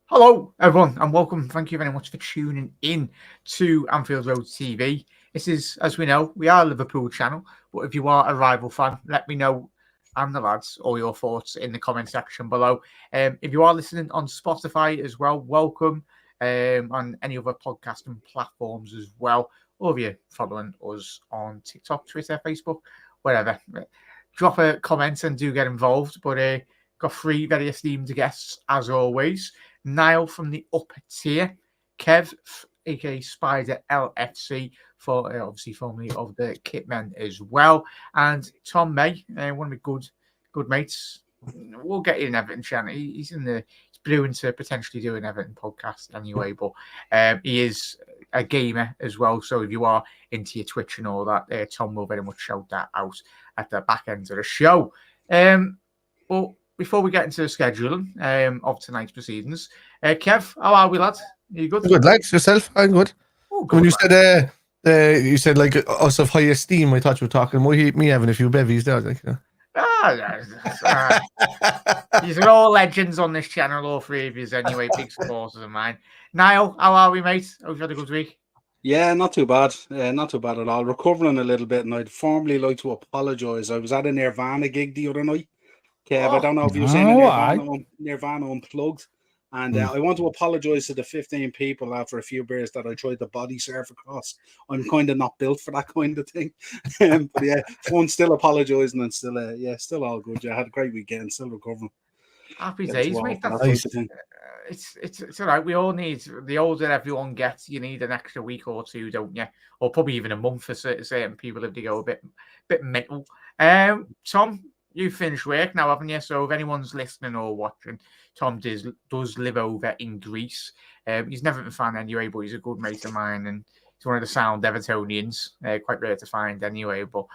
Hello, everyone, and welcome. Thank you very much for tuning in to Anfield Road TV. This is, as we know, we are a Liverpool channel, but if you are a rival fan, let me know and the lads all your thoughts in the comment section below. If you are listening on Spotify as well, welcome. On any other podcasting platforms as well, or if you're following us on TikTok, Twitter, Facebook, wherever, drop a comment and do get involved. But got three very esteemed guests as always. Niall from the upper tier, Kev, aka Spider LFC, for obviously formerly of the Kitmen as well, and Tom May, one of my good mates. We'll get in Everton channel. He's brewing to potentially do an Everton podcast anyway, but he is a gamer as well. So if you are into your Twitch and all that, Tom will very much shout that out at the back end of the show. But before we get into the scheduling of tonight's proceedings, Kev, how are we, lads? Are you good? Good, thanks. Yourself? I'm good. Oh, good When you lad. said you said like us of high esteem, I thought you were talking me having a few bevies there. Like, These are all legends on this channel, all three of you anyway, big supporters of mine. Niall, how are we, mate? Hope you had a good week. Yeah, not too bad. Not too bad at all. Recovering a little bit, and I'd formally like to apologise. I was at a Nirvana gig the other night. Kev, I don't know if you've seen Nirvana Unplugged. And I want to apologise to the 15 people after a few beers that I tried to body surf across. I'm kind of not built for that kind of thing. But yeah, one still apologising and still all good. Yeah, I had a great weekend, still recovering. Happy days, mate. It's all right. We all need, the older everyone gets, you need an extra week or two, don't you? Or probably even a month for certain people if they go a bit mental. Tom, you finished work now, haven't you? So if anyone's listening or watching, Tom does live over in Greece. He's never been a fan anyway, but he's a good mate of mine, and he's one of the sound Evertonians. Quite rare to find anyway. But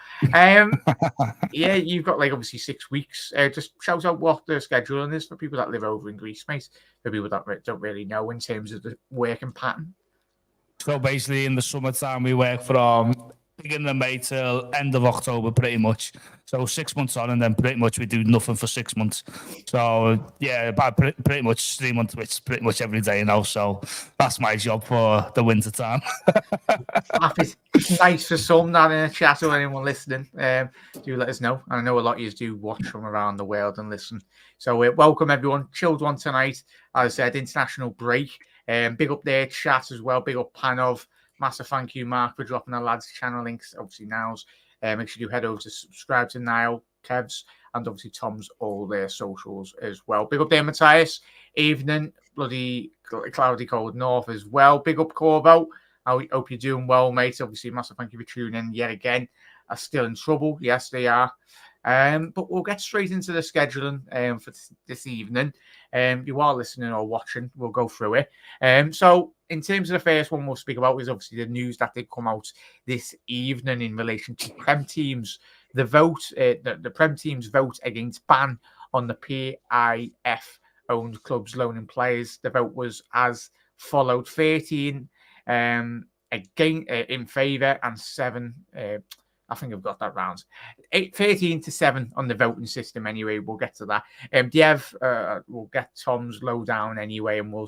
yeah, you've got like obviously 6 weeks. Just shout out what the scheduling is for people that live over in Greece, mate. For people that don't really know in terms of the working pattern. So basically, in the summertime, we work from beginning of May till end of October, pretty much. So 6 months on, and then pretty much we do nothing for 6 months. So yeah, about pretty much 3 months, which pretty much every day now. So that's my job for the winter time. It's nice for some that in a chat or anyone listening. Do let us know. I know a lot of you do watch from around the world and listen. So welcome everyone. Chilled one tonight. As I said, international break. Big up their chat as well. Big up Panov. Massive thank you, Mark, for dropping the lads' channel links. Obviously, Niall's. Make sure you head over to subscribe to Niall, Kev's, and obviously Tom's, all their socials as well. Big up there, Matthias. Evening, bloody cloudy cold north as well. Big up Corvo. I hope you're doing well, mate. Obviously, massive thank you for tuning in yet again. Are still in trouble. Yes, they are. But we'll get straight into the scheduling for this evening. You are listening or watching, we'll go through it. So in terms of the first one we'll speak about is obviously the news that did come out this evening in relation to Prem teams. The vote, the Prem teams vote against ban on the PIF owned clubs loaning players. The vote was as followed: 13 again in favour and 7. I think I've got that round. 13-7 on the voting system anyway. We'll get to that. Diev, we'll get Tom's lowdown anyway, and we'll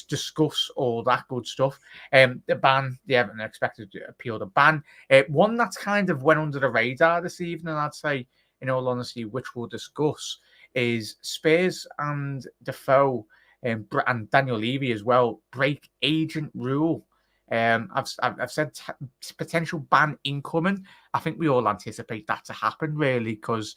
discuss all that good stuff. The ban, they haven't expected to appeal the ban. One that's kind of went under the radar this evening, I'd say, in all honesty, which we'll discuss, is Spurs and Defoe and Daniel Levy as well break agent rule. I've said potential ban incoming. I think we all anticipate that to happen, really, because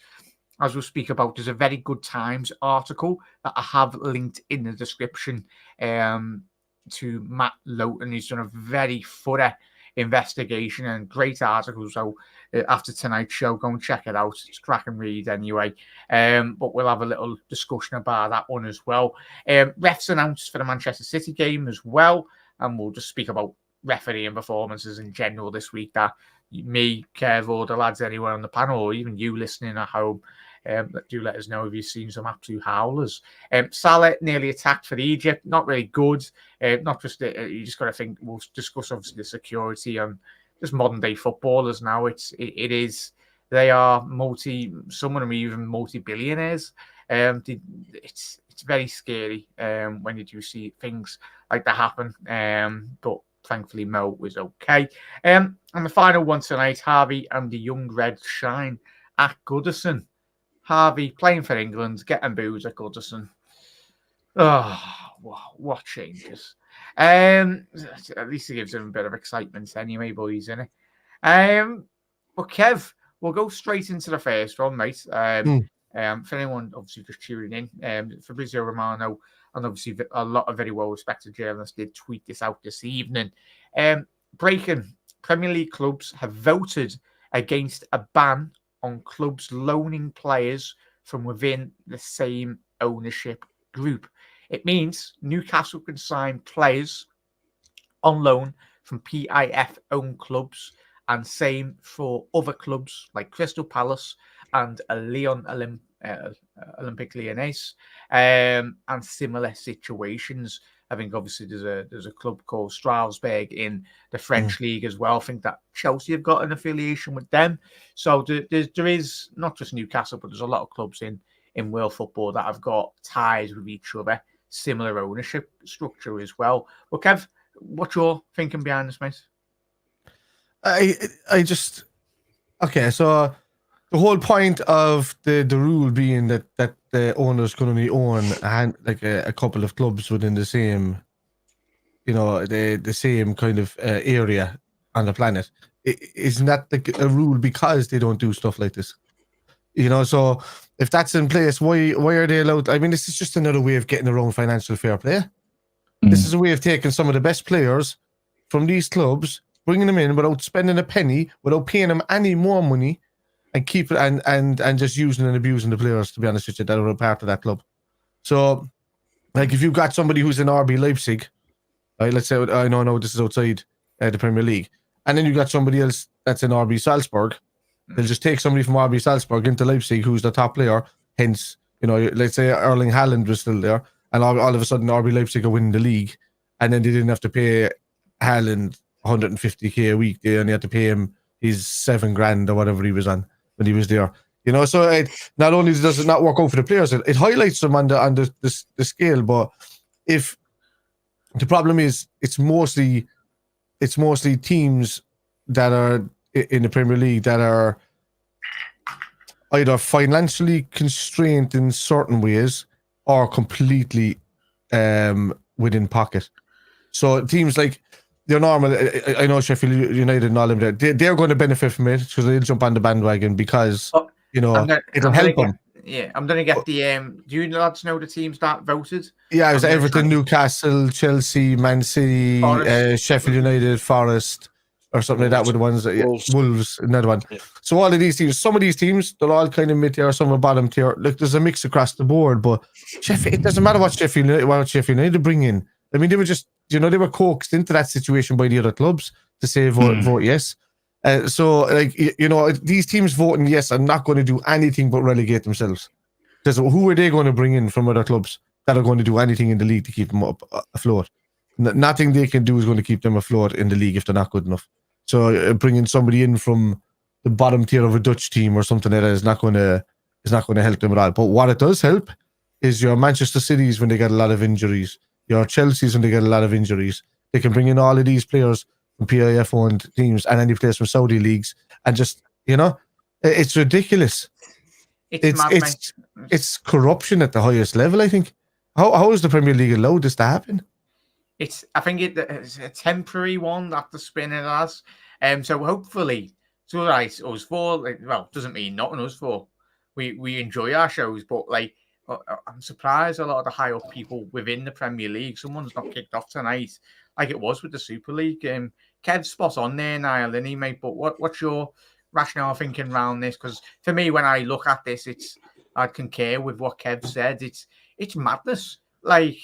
as we'll speak about, there's a very good Times article that I have linked in the description to Matt LAWTON. He's done a very thorough investigation and great article. So after tonight's show, go and check it out. It's cracking read anyway. But we'll have a little discussion about that one as well. Refs announced for the Manchester City game as well. And we'll just speak about refereeing performances in general this week that me, Kev, or the lads anywhere on the panel, or even you listening at home, do let us know if you've seen some absolute howlers. Salah nearly attacked for Egypt. Not really good. Not just, you just got to think, we'll discuss obviously the security and just modern day footballers now. They are some of them are even multi-billionaires. It's it's very scary when you do see things like that happen. But thankfully, Mo was okay. And the final one tonight, Harvey and the Young Reds shine at Goodison. Harvey playing for England, getting booze at Goodison. Oh, what changes? At least it gives them a bit of excitement anyway, boys, innit? But Kev, we'll go straight into the first one, mate. For anyone obviously just tuning in, Fabrizio Romano and obviously a lot of very well-respected journalists did tweet this out this evening. Breaking Premier League clubs have voted against a ban on clubs loaning players from within the same ownership group. It means Newcastle can sign players on loan from PIF-owned clubs, and same for other clubs like Crystal Palace and Lyon Olympique Lyonnais, and similar situations. I think obviously there's a club called Strasbourg in the French league as well. I think that Chelsea have got an affiliation with them. So there is not just Newcastle, but there's a lot of clubs in world football that have got ties with each other, similar ownership structure as well. Well, Kev, what's your thinking behind this, mate? I just okay. So the whole point of the rule being that the owners can only own a couple of clubs within the same, the same kind of area on the planet. Isn't that a rule because they don't do stuff like this? So if that's in place, why are they allowed? I mean, this is just another way of getting around financial fair play. This is a way of taking some of the best players from these clubs, bringing them in without spending a penny, without paying them any more money, and keep it and just using and abusing the players, to be honest with you, that are a part of that club. So, like, if you've got somebody who's in RB Leipzig, right, let's say, I know this is outside the Premier League, and then you got somebody else that's in RB Salzburg, they'll just take somebody from RB Salzburg into Leipzig who's the top player. Hence, let's say Erling Haaland was still there, and all of a sudden RB Leipzig are winning the league, and then they didn't have to pay Haaland 150k a week. They only had to pay him his $7,000 or whatever he was on when he was there. So not only does it not work out for the players, it highlights them on the scale. But if the problem is, it's mostly teams that are in the Premier League that are either financially constrained in certain ways or completely within pocket. So teams like they're normal. I know Sheffield United and all of them. They're going to benefit from it because they'll jump on the bandwagon because it'll help them. Yeah, I'm going to get the. Do you lads know the teams that voted? Yeah, it was Everton, Newcastle, Chelsea, Man City, Sheffield United, Forest, or something like that. Were the ones that Wolves, another one. Yeah. So all of these teams, some of these teams, they're all kind of mid tier, some are bottom tier. Look, there's a mix across the board, but it doesn't matter what Sheffield United bring in. I mean, they were just, they were coaxed into that situation by the other clubs to say vote yes. So, like, these teams voting yes are not going to do anything but relegate themselves. Because who are they going to bring in from other clubs that are going to do anything in the league to keep them up afloat? Nothing they can do is going to keep them afloat in the league if they're not good enough. So, bringing somebody in from the bottom tier of a Dutch team or something like that is not going to help them at all. But what it does help is your Manchester Cities when they get a lot of injuries. Your Chelsea's when they get a lot of injuries. They can bring in all of these players from PIF-owned teams and any players from Saudi leagues and just, it's ridiculous. It's corruption at the highest level, I think. How is the Premier League allowed this to happen? I think it's a temporary one that the spinning has. So hopefully, it's all right. Us four, doesn't mean nothing us four. We enjoy our shows, but I'm surprised a lot of the high up people within the Premier League, someone's not kicked off tonight, like it was with the Super League. Kev's spot on there, Niall, isn't he, mate? But what's your rationale thinking around this? Because for me, when I look at this, I'd concur with what Kev said. It's madness. Like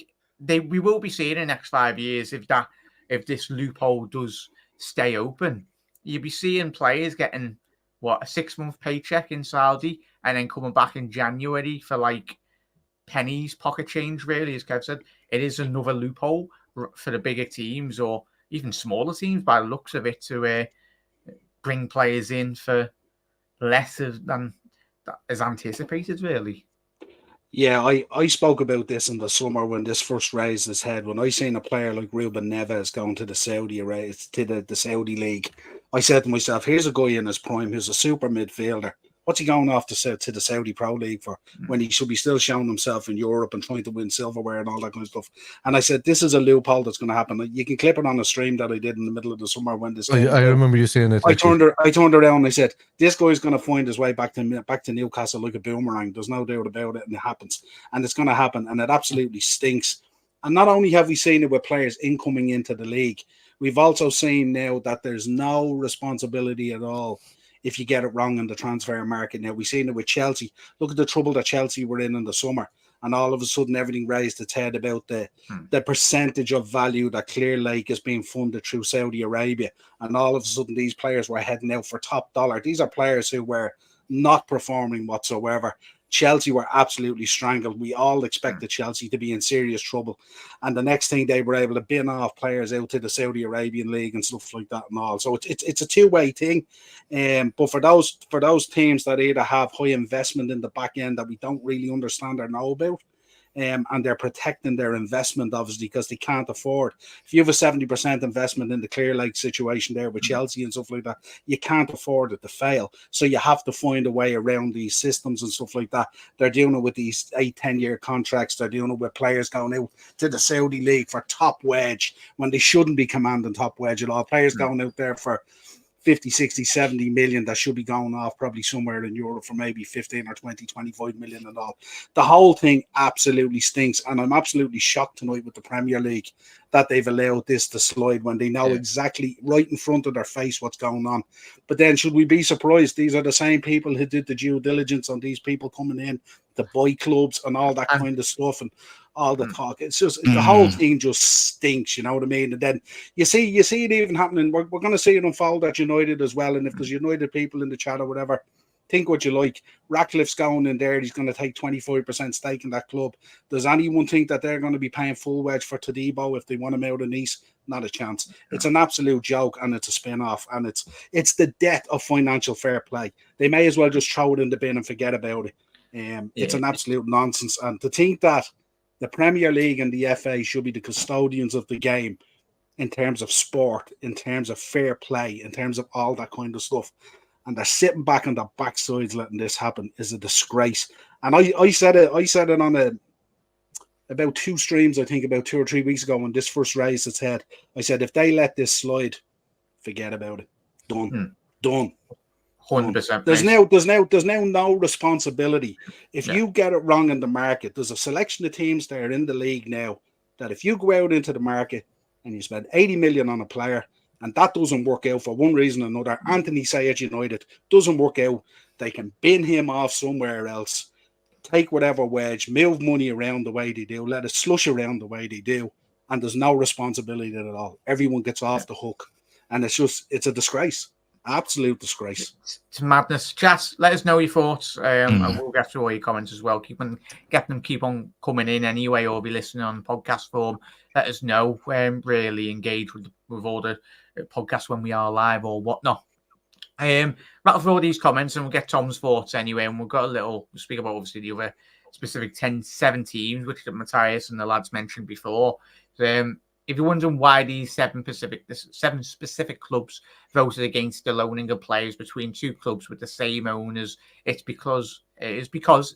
we will be seeing in the next 5 years if this loophole does stay open. You'll be seeing players getting a 6-month paycheck in Saudi and then coming back in January for pennies, pocket change, really, as Kev said. It is another loophole for the bigger teams or even smaller teams by the looks of it to bring players in for less than is anticipated, really. Yeah, I spoke about this in the summer when this first raised its head. When I seen a player like Ruben Neves going to the the Saudi league, I said to myself, "Here's a guy in his prime who's a super midfielder. What's he going off to the Saudi Pro League for when he should be still showing himself in Europe and trying to win silverware and all that kind of stuff?" And I said, "This is a loophole that's going to happen." You can clip it on a stream that I did in the middle of the summer when this. I remember you saying it. I turned around and I said, "This guy's going to find his way back to Newcastle like a boomerang. There's no doubt about it, and it happens, and it's going to happen, and it absolutely stinks." And not only have we seen it with players incoming into the league, we've also seen now that there's no responsibility at all if you get it wrong in the transfer market. Now we've seen it with Chelsea. Look at the trouble that Chelsea were in the summer. And all of a sudden, everything raised its head about the percentage of value that Clear Lake is being funded through Saudi Arabia. And all of a sudden, these players were heading out for top dollar. These are players who were not performing whatsoever. Chelsea were absolutely strangled. We all expected Chelsea to be in serious trouble. And the next thing, they were able to bin off players out to the Saudi Arabian League and stuff like that and all. So it's a two-way thing. But for those teams that either have high investment in the back end that we don't really understand or know about, and they're protecting their investment, obviously, because they can't afford. If you have a 70% investment in the Clear Lake situation there with Chelsea and stuff like that, you can't afford it to fail. So you have to find a way around these systems and stuff like that. They're doing it with these 8-10-year contracts. They're doing it with players going out to the Saudi League for top wage when they shouldn't be commanding top wage at all. Players going out there for 50, 60, 70 million that should be going off probably somewhere in Europe for maybe 15 or 20, 25 million and all. The whole thing absolutely stinks. And I'm absolutely shocked tonight with the Premier League that they've allowed this to slide when they know exactly right in front of their face what's going on. But then should we be surprised? These are the same people who did the due diligence on these people coming in to buy clubs and all that kind of stuff and all the talk. It's just the whole thing just stinks, you know what I mean? And then you see it even happening. We're going to see it unfold at United as well. And if there's United people in the chat or whatever, think what you like. Ratcliffe's going in there. He's going to take 25% stake in that club. Does anyone think that they're going to be paying full wedge for Todibo if they want him out of Nice? Not a chance. It's an absolute joke, and it's a spin-off, and it's the death of financial fair play. They may as well just throw it in the bin and forget about it. It's an absolute nonsense. And to think that the Premier League and the FA should be the custodians of the game in terms of sport, in terms of fair play, in terms of all that kind of stuff, and they're sitting back on their backsides letting this happen is a disgrace. And I said it on about 2 streams, I think about 2 or 3 weeks ago when this first raised its head. I said, if they let this slide, forget about it. Done. 100%. There's now no responsibility. If you get it wrong in the market, there's a selection of teams there in the league now that if you go out into the market and you spend 80 million on a player and that doesn't work out for one reason or another, Anthony Say at United doesn't work out, they can bin him off somewhere else, take whatever wage, move money around the way they do, let it slush around the way they do, and there's no responsibility at all. Everyone gets off the hook, and it's a disgrace. Absolute disgrace. It's madness. Chat, let us know your thoughts, and we'll get through all your comments as well. Keep on coming in anyway, or be listening on podcast form. Let us know. Really engage with all the podcasts when we are live or whatnot. Rattle through all these comments, and we'll get Tom's thoughts anyway. And we'll speak about obviously the other specific 7 teams, which Matthias and the lads mentioned before. If you're wondering why these 7 specific clubs voted against the loaning of players between 2 clubs with the same owners, it's because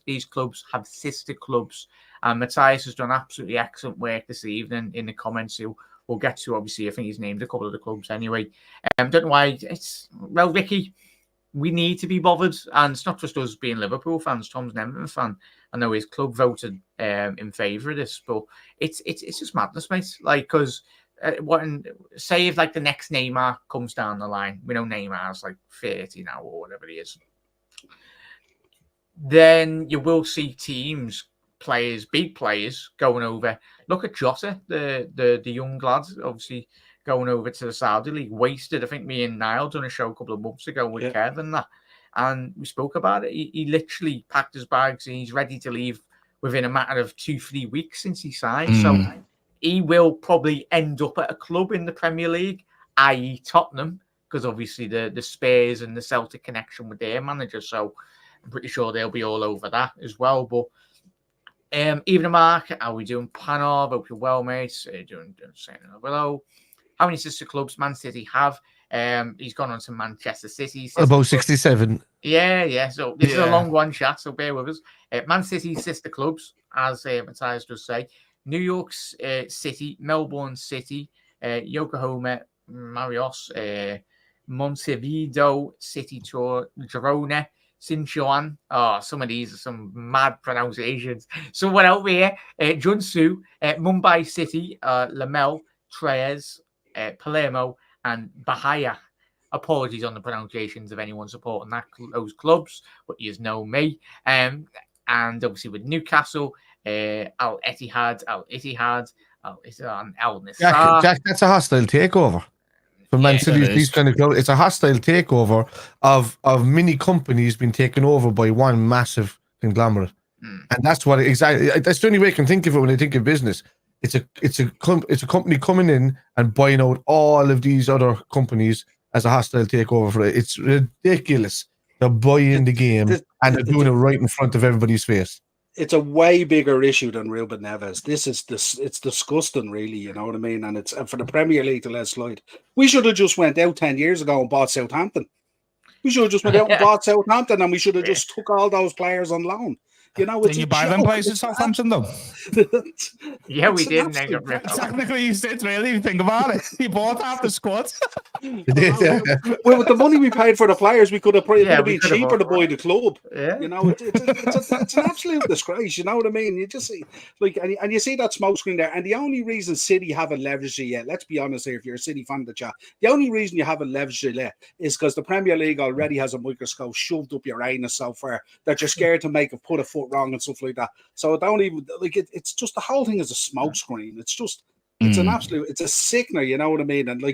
these clubs have sister clubs. And Matthias has done absolutely excellent work this evening in the comments. We'll get to, obviously, I think he's named a couple of the clubs anyway. Don't know why Ricky, we need to be bothered. And it's not just us being Liverpool fans. Tom's an Everton fan. I know his club voted in favour of this, but it's just madness, mate. Like, because say if like the next Neymar comes down the line, we know Neymar's like 30 now or whatever he is, then you will see teams, big players going over. Look at Jota, the young lad, obviously going over to the Saudi League, wasted. I think me and Niall done a show a couple of months ago with Kev and that. And we spoke about it. He literally packed his bags and he's ready to leave within a matter of 2-3 weeks since he signed. So he will probably end up at a club in the Premier League, i.e. Tottenham, because obviously the Spurs and the Celtic connection with their manager. So I'm pretty sure they'll be all over that as well. But Evening, Mark. How are we doing? Panov, hope you're well, mates. Doing saying hello. How many sister clubs Man City have? He's gone on to Manchester City. About 67. Yeah. So this is a long one, chat. So bear with us. Man City sister clubs, as Matthias does say: New York City, Melbourne City, Yokohama Marios, Montevideo City Tour, Girona, Sichuan. Oh, some of these are some mad pronunciations. Someone out here, Junsu, Mumbai City, Lamel, Tres, Palermo, and Bahia. Apologies on the pronunciations of anyone supporting those clubs, but you know me. And obviously with Newcastle, Al Ittihad, Al Nassr. Jack, that's a hostile takeover. For Man City, these kind of clubs, it's a hostile takeover of many companies being taken over by one massive conglomerate, and that's what exactly. That's the only way I can think of it when I think of business. It's a company coming in and buying out all of these other companies as a hostile takeover for it. It's ridiculous. They're buying the game and they're doing it right in front of everybody's face. It's a way bigger issue than Ruben Neves. It's disgusting, really. You know what I mean? And for the Premier League to let slide. We should have just went out 10 years ago and bought Southampton. We should have just went out and bought Southampton, and we should have just took all those players on loan. You know, didn't you buy them players in Southampton though? Yeah, we did. Technically, you did. Really, you think about it. You bought half the squad. Well, with the money we paid for the players, we could have been cheaper to buy the club. Yeah. You know, it's an absolute disgrace. You know what I mean? You just see and you see that smoke screen there. And the only reason City haven't leveraged it yet, let's be honest here, if you're a City fan of the chat, the only reason you haven't leveraged it yet is because the Premier League already has a microscope shoved up your anus so far that you're scared to put a foot wrong and stuff like that. So don't even it's just the whole thing is a smoke screen. It's an absolute, it's a sickener, you know what I mean? And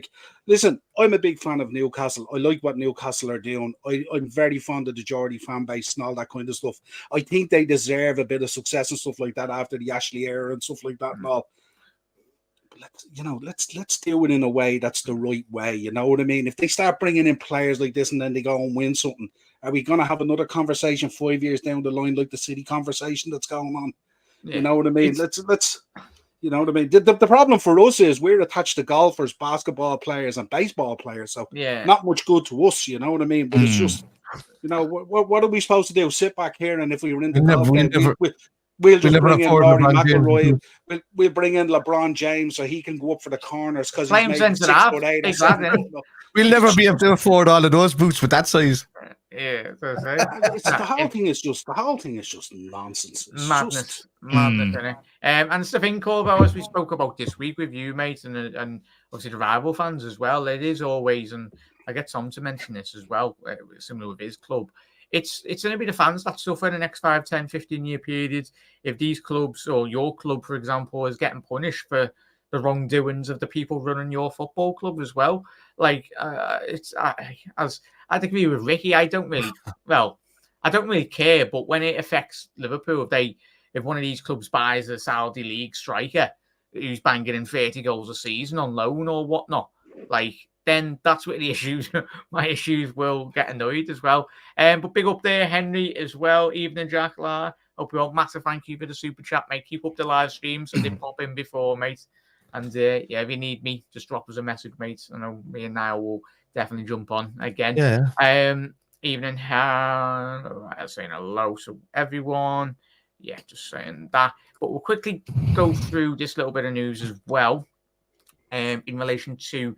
listen, I'm a big fan of Newcastle. I like what Newcastle are doing. I'm very fond of the Geordie fan base and all that kind of stuff. I think they deserve a bit of success and stuff like that after the Ashley era and stuff like that and all. But let's do it in a way that's the right way. You know what I mean? If they start bringing in players like this and then they go and win something, are we going to have another conversation 5 years down the line like the City conversation that's going on? Yeah. You know what I mean? Let's. You know what I mean? The problem for us is we're attached to golfers, basketball players, and baseball players. So not much good to us, you know what I mean? But it's just, what are we supposed to do? Sit back here, and if we were in the golf game, we'll just bring in Rory McIlroy. We'll bring in LeBron James so he can go up for the corners because he's made 6'8". Exactly. We'll never be able to afford all of those boots with that size. Yeah, the whole thing is just nonsense. It's madness. And it's the thing, Corbo, as we spoke about this week with you, mate, and obviously the rival fans as well. It is always, and I get Tom to mention this as well, similar with his club. It's going to be the fans that suffer in the next 5, 10, 15-year periods if these clubs or your club, for example, is getting punished for the wrongdoings of the people running your football club as well. As I'd agree with Ricky, I don't really care, but when it affects Liverpool, if one of these clubs buys a Saudi League striker who's banging in 30 goals a season on loan or whatnot, then that's where my issues will get annoyed as well. But big up there, Henry, as well. Evening, Jack La. Hope you're all. Massive thank you for the super chat, mate. Keep up the live streams. I did pop in before, mate. And if you need me, just drop us a message, mate. I know me and Niall will definitely jump on again. Yeah. Evening, saying hello to everyone. Yeah, just saying that. But we'll quickly go through this little bit of news as well. In relation to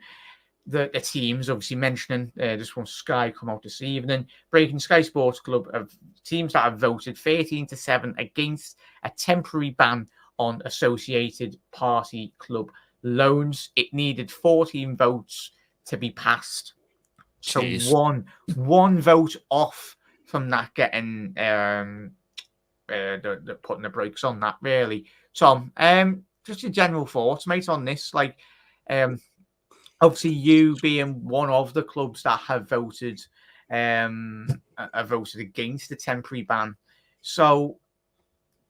the teams, obviously mentioning this one, Sky come out this evening. Breaking Sky Sports Club of teams that have voted 13-7 against a temporary ban on associated party club loans. It needed 14 votes to be passed. So one vote off from that getting the putting the brakes on that, really. Tom, just your general thoughts, mate, on this. Obviously you being one of the clubs that have voted against the temporary ban. So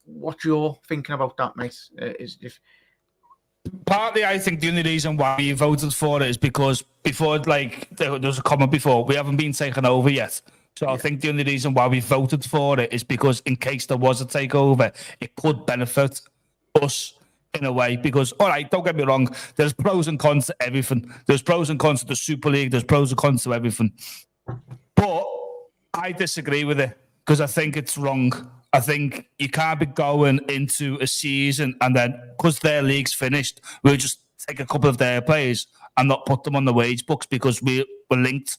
what you're thinking about that, mate? Partly, I think the only reason why we voted for it is because before, there was a comment before, we haven't been taken over yet. So I think the only reason why we voted for it is because in case there was a takeover, it could benefit us in a way. Because, all right, don't get me wrong, there's pros and cons to everything. There's pros and cons to the Super League. There's pros and cons to everything. But I disagree with it because I think it's wrong. I think you can't be going into a season and then, because their league's finished, we'll just take a couple of their players and not put them on the wage books because we're linked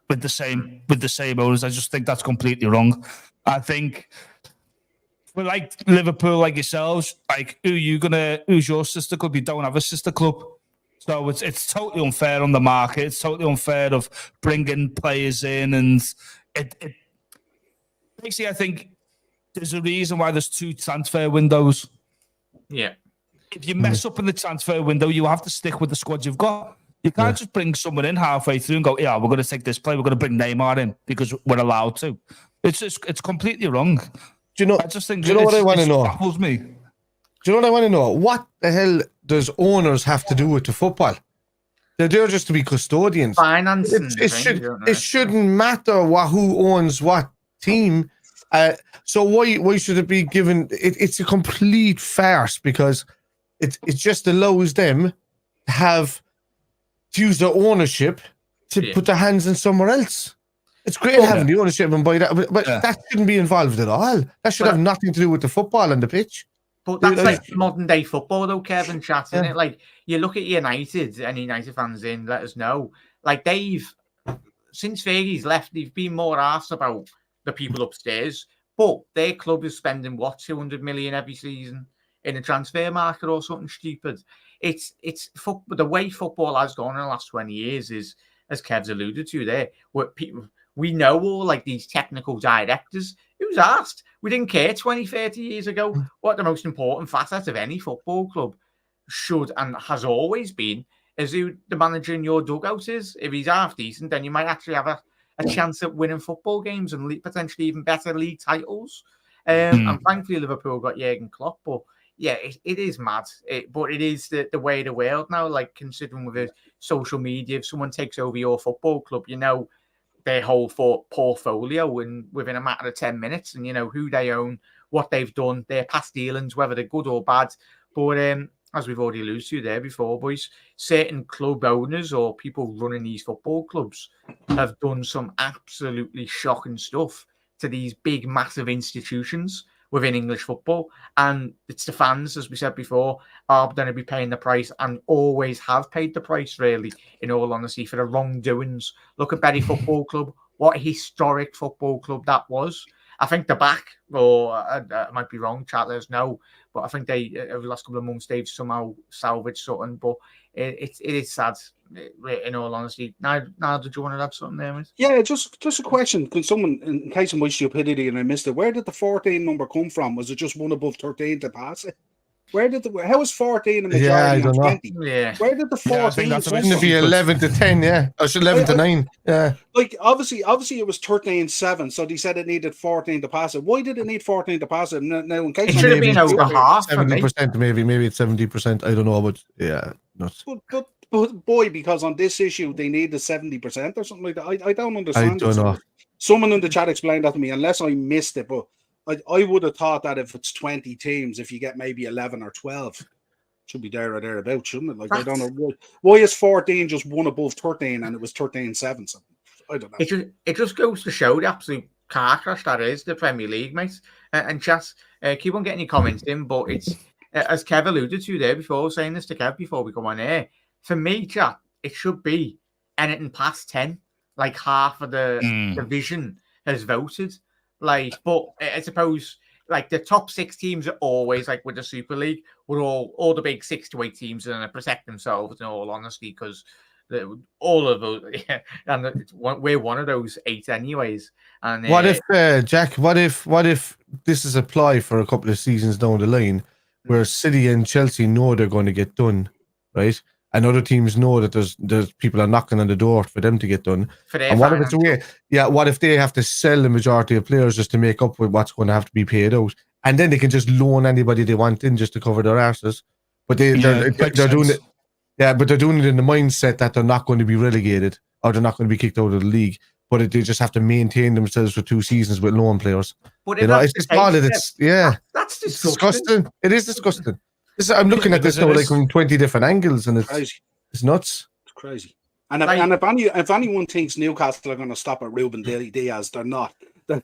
with the same owners. I just think that's completely wrong. I think for like Liverpool, like yourselves, like who's your sister club? You don't have a sister club. So it's totally unfair on the market. It's totally unfair of bringing players in, and it basically, I think there's a reason why there's 2 transfer windows. Yeah. If you mess up in the transfer window, you have to stick with the squad you've got. You can't just bring someone in halfway through and go, yeah, we're going to take this player, we're going to bring Neymar in because we're allowed to. It's completely wrong. Do you know? I just think do you know what I want to know? Baffles me. Do you know what I want to know? What the hell does owners have to do with the football? They're there just to be custodians. Financing. It shouldn't matter who owns what team. So why should it be given? It's a complete farce because it just allows them to use their ownership to put their hands in somewhere else. It's great having the ownership and buy that, but that shouldn't be involved at all. That should have nothing to do with the football and the pitch. But that's like modern day football, though, Kevin, chat, isn't it? Like, you look at United, and United fans let us know. Like, since Fergie's left, they've been more arsed about the people upstairs. But their club is spending, 200 million every season in the transfer market or something stupid. It's the way football has gone in the last 20 years is, as Kev's alluded to there, where we know all like these technical directors. Who's asked? We didn't care 20, 30 years ago what the most important facet of any football club should and has always been is who the manager in your dugout is. If he's half decent, then you might actually have a chance at winning football games and potentially even better league titles. And thankfully Liverpool got Jurgen Klopp, but yeah, it is mad. But it is the way of the world now, like considering with social media, if someone takes over your football club, you know their whole portfolio within a matter of 10 minutes and you know who they own, what they've done, their past dealings, whether they're good or bad. But as we've already alluded to there before, boys, certain club owners or people running these football clubs have done some absolutely shocking stuff to these big, massive institutions within English football. And it's the fans, as we said before, are going to be paying the price and always have paid the price, really, in all honesty, for the wrongdoings. Look at Bury Football Club. What a historic football club that was. I think the back, or I might be wrong, chat, let us know, but I think they, over the last couple of months, they've somehow salvaged something. But it is sad, in all honesty. Now, did you want to add something there, mate? Yeah, just a question. Can someone, in case of my stupidity and I missed it, where did the 14 number come from? Was it just one above 13 to pass it? How was 14 a majority on 20? Yeah. Where did the 14 come from? It'd be 11 to 10, yeah. Or 11 to 9, yeah. Like, obviously it was 13-7, so they said it needed 14 to pass it. Why did it need 14 to pass it? Now, in case it should have been over half. 70%, maybe it's 70%. I don't know, but yeah. But boy, because on this issue they need the 70% or something like that. I don't understand. I don't know. Someone in the chat explained that to me, unless I missed it, but I would have thought that if it's 20 teams, if you get maybe 11 or 12, it should be there or thereabouts, shouldn't it? Like, I don't know why is 14 just one above 13 and it was 13-7. So I don't know. It just goes to show the absolute car crash that is the Premier League, mate. And chat, keep on getting your comments in, but it's as Kev alluded to there before, saying this to Kev before we come on air. For me, chat, it should be anything past 10, like half of the division has voted. Like, but I suppose like the top 6 teams are always like with the Super League, where all the big 6 to 8 teams are going to protect themselves in all honesty, because all of those, and we're one of those 8 anyways. And what if Jack? What if this is applied for a couple of seasons down the line, where City and Chelsea know they're going to get done, right? And other teams know that there's people are knocking on the door for them to get done. And what if it's a way? Yeah, what if they have to sell the majority of players just to make up with what's going to have to be paid out, and then they can just loan anybody they want in just to cover their asses? But they're doing it. Yeah, but they're doing it in the mindset that they're not going to be relegated or they're not going to be kicked out of the league. but they just have to maintain themselves for 2 seasons with loan players. But You know, it's just all that that's it's disgusting. disgusting. It is disgusting. I'm looking at this now like from 20 different angles, and it's nuts. It's crazy. And if anyone thinks Newcastle are going to stop at Ruben Diaz, they're not.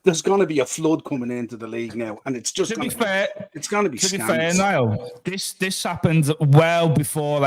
There's going to be a flood coming into the league now, and it's just going to be fair. It's going to be scandalous. Niall, this happened well before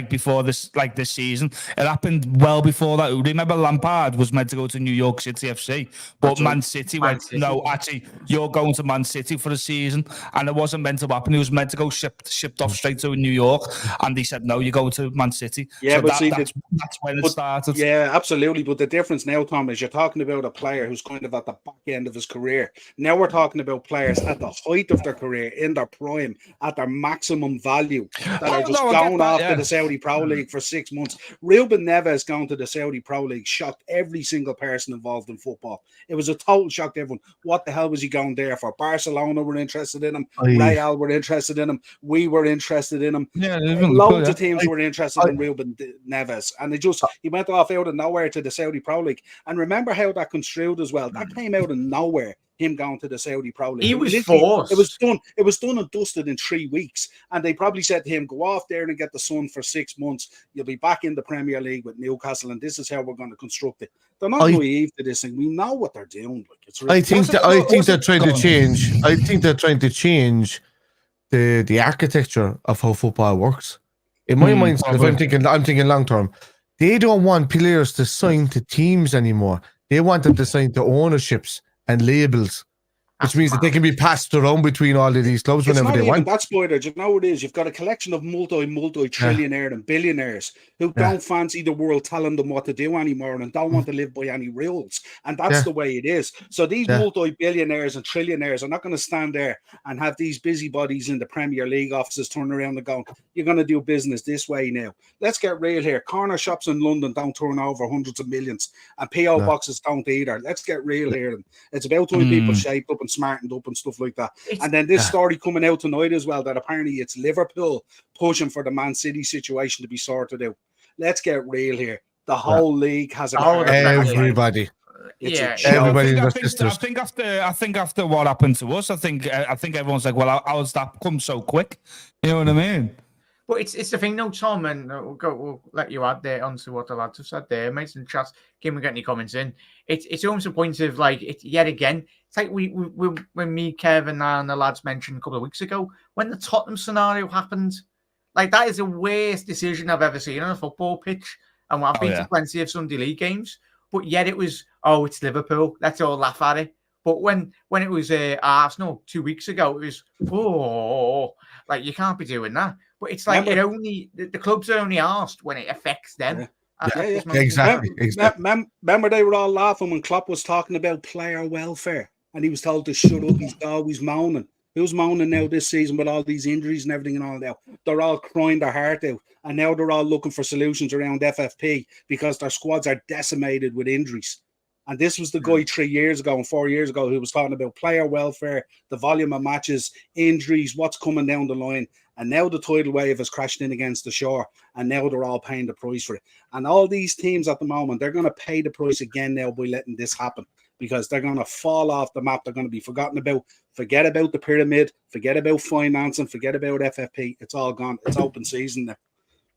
before this season. It happened well before that. Remember, Lampard was meant to go to New York City FC, but Man City went, no, actually, you're going to Man City for the season, and it wasn't meant to happen. He was meant to go shipped off straight to New York, and they said no, you go to Man City. Yeah, so but that's when it started. Yeah, absolutely. But the difference now, Tom, is you're talking about a player who's kind of at the back end of his career. Now we're talking about players at the height of their career, in their prime, at their maximum value, that are just going off to the Saudi Pro League for 6 months. Ruben Neves going to the Saudi Pro League shocked every single person involved in football. It was a total shock to everyone. What the hell was he going there for? Barcelona were interested in him. Real were interested in him. We were interested in him. Yeah, loads of teams were interested in Ruben Neves, and he went off out of nowhere to the Saudi Pro League. And remember how that construed as well. That came out of nowhere. Him going to the Saudi Pro League. He was forced. It was done and dusted in 3 weeks. And they probably said to him, go off there and get the sun for 6 months. You'll be back in the Premier League with Newcastle, and this is how we're going to construct it. They're not naive to this thing. We know what they're doing. I think they're trying to change. I think they're trying to change the architecture of how football works. In my mind, if I'm thinking long term. They don't want players to sign to teams anymore. They want them to sign to ownerships and labels, which means that they can be passed around between all of these clubs whenever they want. That's Spider. Do you know what it is? You've got a collection of multi-trillionaire and billionaires who don't fancy the world telling them what to do anymore and don't want to live by any rules. And that's the way it is. So these multi-billionaires and trillionaires are not going to stand there and have these busybodies in the Premier League offices turn around and go, you're going to do business this way now. Let's get real here. Corner shops in London don't turn over hundreds of millions, and PO boxes don't either. Let's get real here. And it's about time people shaped up and smartened up and stuff like that. And then this story coming out tonight as well, that apparently it's Liverpool pushing for the Man City situation to be sorted out. Let's get real here. The whole league has everybody. Everybody. I think after what happened to us, I think everyone's like, well, how's that come so quick? You know what I mean? But it's the thing, no, Tom, and we'll let you add there onto what the lads have said there. Mates in chat, can we get any comments in? It's almost a point of like, yet again, it's like we when me, Kevin, and the lads mentioned a couple of weeks ago, when the Tottenham scenario happened, like that is the worst decision I've ever seen on a football pitch. And I've been to plenty of Sunday League games, but yet it was, it's Liverpool, let's all laugh at it. But when it was Arsenal 2 weeks ago, it was, like you can't be doing that. But it's like the clubs are only asked when it affects them. Exactly. Remember they were all laughing when Klopp was talking about player welfare and he was told to shut up. He's always moaning. Who's moaning now this season with all these injuries and everything and all that? They're all crying their heart out. And now they're all looking for solutions around FFP because their squads are decimated with injuries. And this was the guy 3 years ago and 4 years ago who was talking about player welfare, the volume of matches, injuries, what's coming down the line. And now the tidal wave has crashed in against the shore, and now they're all paying the price for it. And all these teams at the moment, they're going to pay the price again now by letting this happen, because they're going to fall off the map. They're going to be forgotten about. Forget about the pyramid. Forget about financing. Forget about FFP. It's all gone. It's open season now.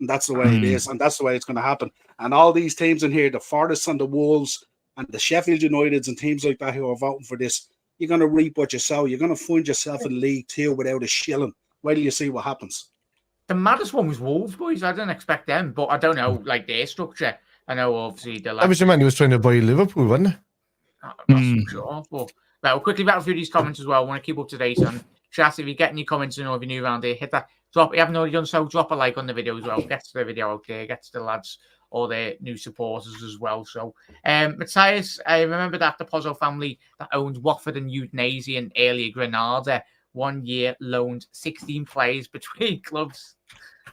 And that's the way it is. And that's the way it's going to happen. And all these teams in here, the Forests and the Wolves and the Sheffield Uniteds and teams like that who are voting for this, you're going to reap what you sow. You're going to find yourself in League Two without a shilling. Wait till you see what happens. The maddest one was Wolves, boys. I didn't expect them, but I don't know, like their structure. I know, obviously, that was the man who was trying to buy Liverpool, wasn't it? I'm not so sure. But we'll quickly rattle through these comments as well. I want to keep up to date on chat. If you get any comments in or if you're new around here, hit that drop. If you haven't already done so, drop a like on the video as well. Get to the video out there, get to the lads or their new supporters as well. So, Matthias, I remember that the Pozzo family that owned Watford and Udinese and earlier Granada 1 year loaned 16 players between clubs.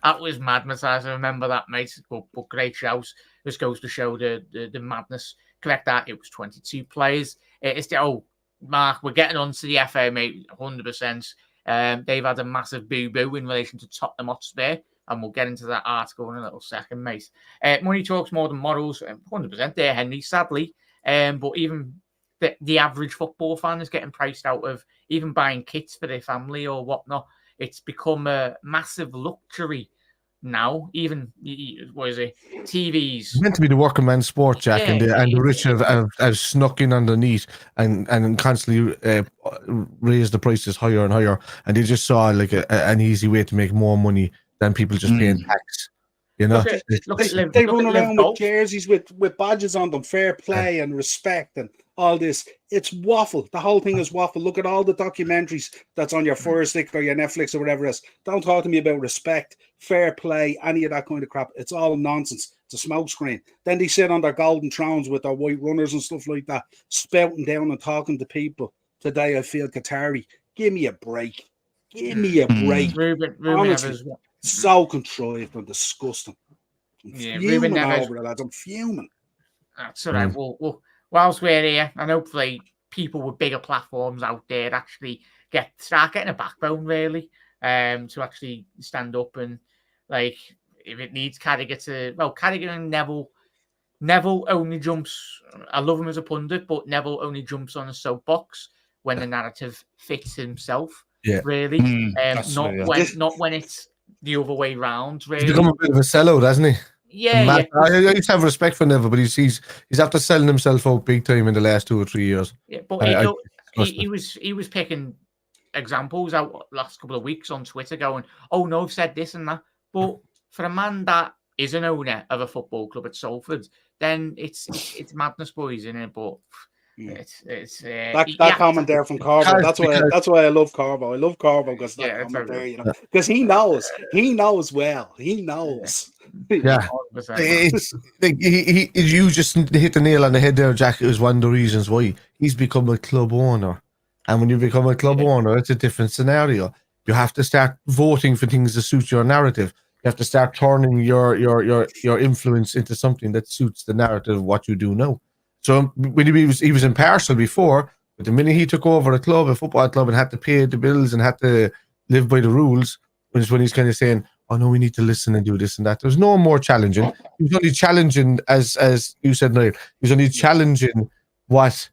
That was mad, Matthias. I remember that, mate. But great shout. This goes to show the madness. Correct that. It was 22 players. Mark, we're getting on to the FA, mate, 100%. They've had a massive boo-boo in relation to Tottenham Hotspur, and we'll get into that article in a little second, mate. Money talks more than models, 100% there, Henry. Sadly, But even the average football fan is getting priced out of even buying kits for their family or whatnot. It's become a massive luxury now. Even what is it? TVs. It's meant to be the working man's sport, Jack, and the rich have snuck in underneath and constantly raised the prices higher and higher, and they just saw like an easy way to make more money than people just paying tax. You know, they run around with jerseys with badges on them, fair play and respect and all this. It's waffle. The whole thing is waffle. Look at all the documentaries that's on your Fire Stick or your Netflix or whatever else. Don't talk to me about respect, fair play, any of that kind of crap. It's all nonsense. It's a smokescreen. Then they sit on their golden thrones with their white runners and stuff like that, spouting down and talking to people. Today I feel Qatari. Give me a break. Give me a break. Ruben Honestly, so contrived and disgusting. I'm fuming over it, lads. I'm fuming. That's all right. Well, whilst we're here, and hopefully people with bigger platforms out there actually start getting a backbone, really, to actually stand up and, like, if it needs Carragher Carragher and Neville only jumps. I love him as a pundit, but Neville only jumps on a soapbox when the narrative fits himself. Yeah, really. Not when it's the other way round. Really, he's become a bit of a sellout, hasn't he? Yeah. I used to have respect for Neville, but he's after selling himself out big time in the last 2 or 3 years. Yeah, but he was picking examples out last couple of weeks on Twitter, going, "Oh no, I've said this and that." But for a man that is an owner of a football club at Salford, then it's madness, boys, isn't it? But it's that comment there from Carbo. That's why I love Carbo. I love Carbo because that comment there, you know, because he knows well. He knows. Yeah, it's like you just hit the nail on the head there, Jack. It was one of the reasons why he's become a club owner, and when you become a club owner, it's a different scenario. You have to start voting for things that suit your narrative. You have to start turning your influence into something that suits the narrative of what you do now. So when he was impartial before, but the minute he took over a football club, and had to pay the bills and had to live by the rules, was when he's kind of saying, "Oh no, we need to listen and do this and that." There's no more challenging. He was only challenging, as you said, Niall. He was only challenging what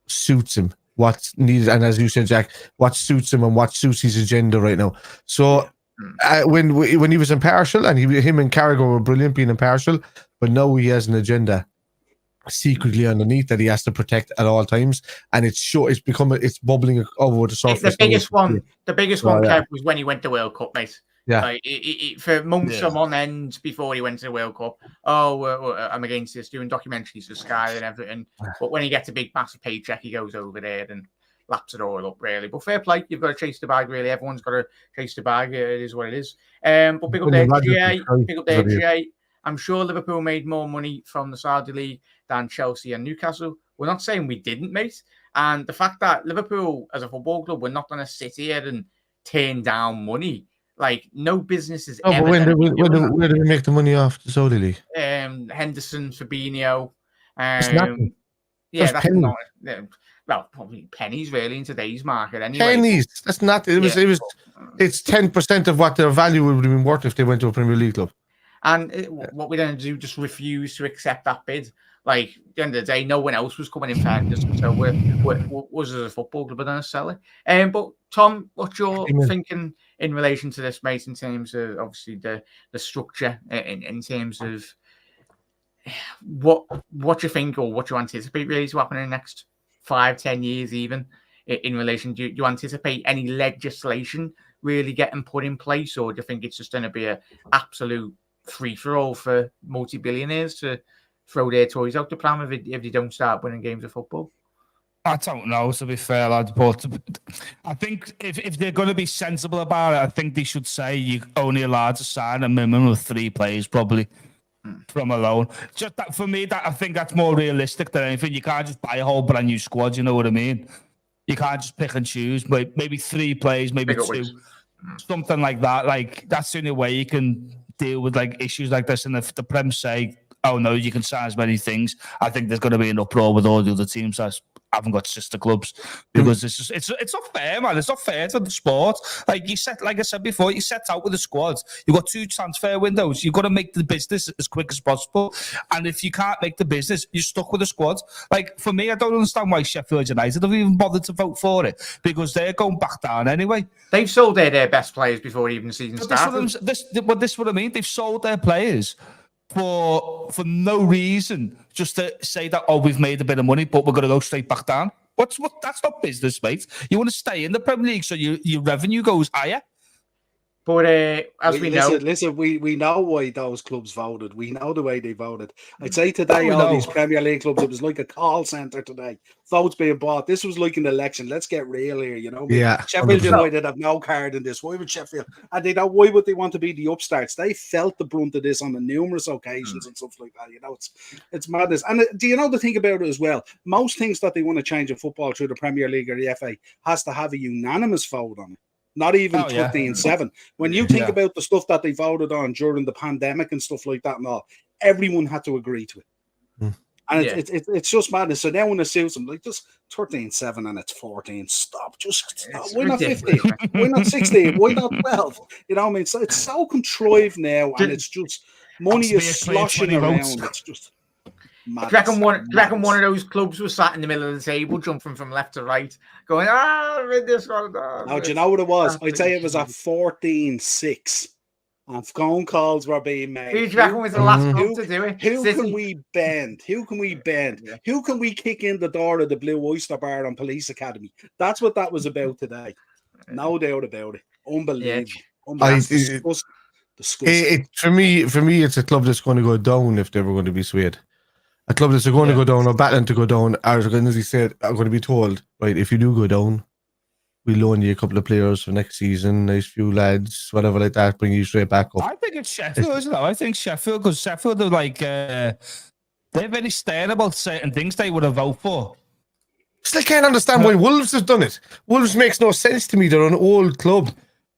suits him, what's needed, and as you said, Jack, what suits him and what suits his agenda right now. So when he was impartial, and him and Carragher were brilliant being impartial, but now he has an agenda secretly underneath that he has to protect at all times, and it's bubbling over the surface. The biggest one, Kev, was when he went to World Cup, mate. Yeah, like, for months on end before he went to the World Cup. I'm against this, doing documentaries for Sky and everything. But when he gets a big massive paycheck, he goes over there and laps it all up, really. But fair play, you've got to chase the bag, really. Everyone's got to chase the bag. It is what it is. But big up there, GA. I'm sure Liverpool made more money from the Saudi League than Chelsea and Newcastle. We're not saying we didn't, mate. And the fact that Liverpool, as a football club, we're not going to sit here and turn down money. Like, no business is ever. Where did we make the money off the Saudi League? Henderson, Fabinho. It's nothing. Yeah, that's not. Well, probably pennies, really, in today's market. Anyway, pennies. That's not. It's 10% of what their value would have been worth if they went to a Premier League club. And what we're going to do, just refuse to accept that bid. Like, at the end of the day, no one else was coming in fair, so we're as a football club going to sell it. But Tom, what's your thinking in relation to this, mate? In terms of obviously the structure, in terms of what you think or what you anticipate really to happen in the next 5-10 years, even in relation. Do you anticipate any legislation really getting put in place, or do you think it's just going to be an absolute free-for-all for multi-billionaires to throw their toys out the pram if they don't start winning games of football? I don't know, to be fair, lad, but I think if they're going to be sensible about it, I think they should say you're only allowed to sign a minimum of 3 players, probably, from a loan. Just that, for me, that I think that's more realistic than anything. You can't just buy a whole brand new squad, you know what I mean? You can't just pick and choose, but maybe 3 players, maybe 2, something like that. Like, that's the only way you can deal with like issues like this. And if the Prem say, "Oh no, you can sign as many things," I think there's going to be an uproar with all the other teams. haven't got sister clubs because it's not fair, man. It's not fair to the sport. Like I said before, you set out with a squad. You've got 2 transfer windows. You've got to make the business as quick as possible. And if you can't make the business, you're stuck with a squad. Like for me, I don't understand why Sheffield United have even bothered to vote for it because they're going back down anyway. They've sold their best players before even the season started. This is what I mean. They've sold their players for no reason, just to say that we've made a bit of money, but we're going to go straight back down. That's not business, mate. You want to stay in the Premier League so your revenue goes higher. But we know why those clubs voted. We know the way they voted. I'd say today, all these Premier League clubs, it was like a call centre today. Votes being bought. This was like an election. Let's get real here, you know. Yeah. Sheffield United have no card in this. Why would Sheffield? And why would they want to be the upstarts? They felt the brunt of this on the numerous occasions and stuff like that. You know, it's madness. And do you know the thing about it as well? Most things that they want to change in football through the Premier League or the FA has to have a unanimous vote on it. Not even 13-7. When you think about the stuff that they voted on during the pandemic and stuff like that and all, everyone had to agree to it. And it's just madness. So now when it suits them, like just 13-7 and it's 14. Stop. Just stop. Why not 15? Why not 16? Why not 12? You know what I mean? So it's so contrived now and it's just money is sloshing around. It's just do you reckon one of those clubs was sat in the middle of the table, jumping from left to right, going, read this one. No, do you know what it was? I'd say it was at 14-6. And phone calls were being made. Who do you reckon was the last club to do it? Who can we bend? Who can we bend? Yeah. Who can we kick in the door of the Blue Oyster Bar on Police Academy? That's what that was about today. No doubt about it. Unbelievable. Disgusting. For me, it's a club that's going to go down if they were going to be swayed. A club that's going to go down or battling to go down, as he said, are going to be told, right, if you do go down, we loan you a couple of players for next season, nice few lads, whatever like that, bring you straight back up. I think it's Sheffield, isn't it? I think Sheffield, because Sheffield are like, they're very stern about certain things they would have voted for. Still can't understand why Wolves have done it. Wolves makes no sense to me. They're an old club.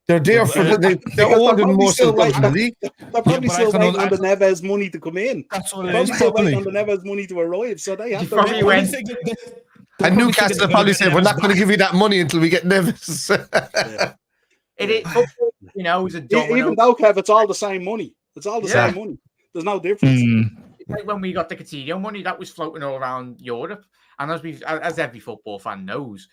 They're there for they're old and most of the league. They're probably still waiting on the Neves money to come in. That's what it is. Still waiting on the Neves money to arrive. So they have to. And Newcastle probably said, "We're not going to give you that money until we get Neves." It is, you know, it's a domino. Even though, Kev, it's all the same money. It's all the same money. There's no difference. Like when we got the Coutinho money, that was floating all around Europe, and as every football fan knows.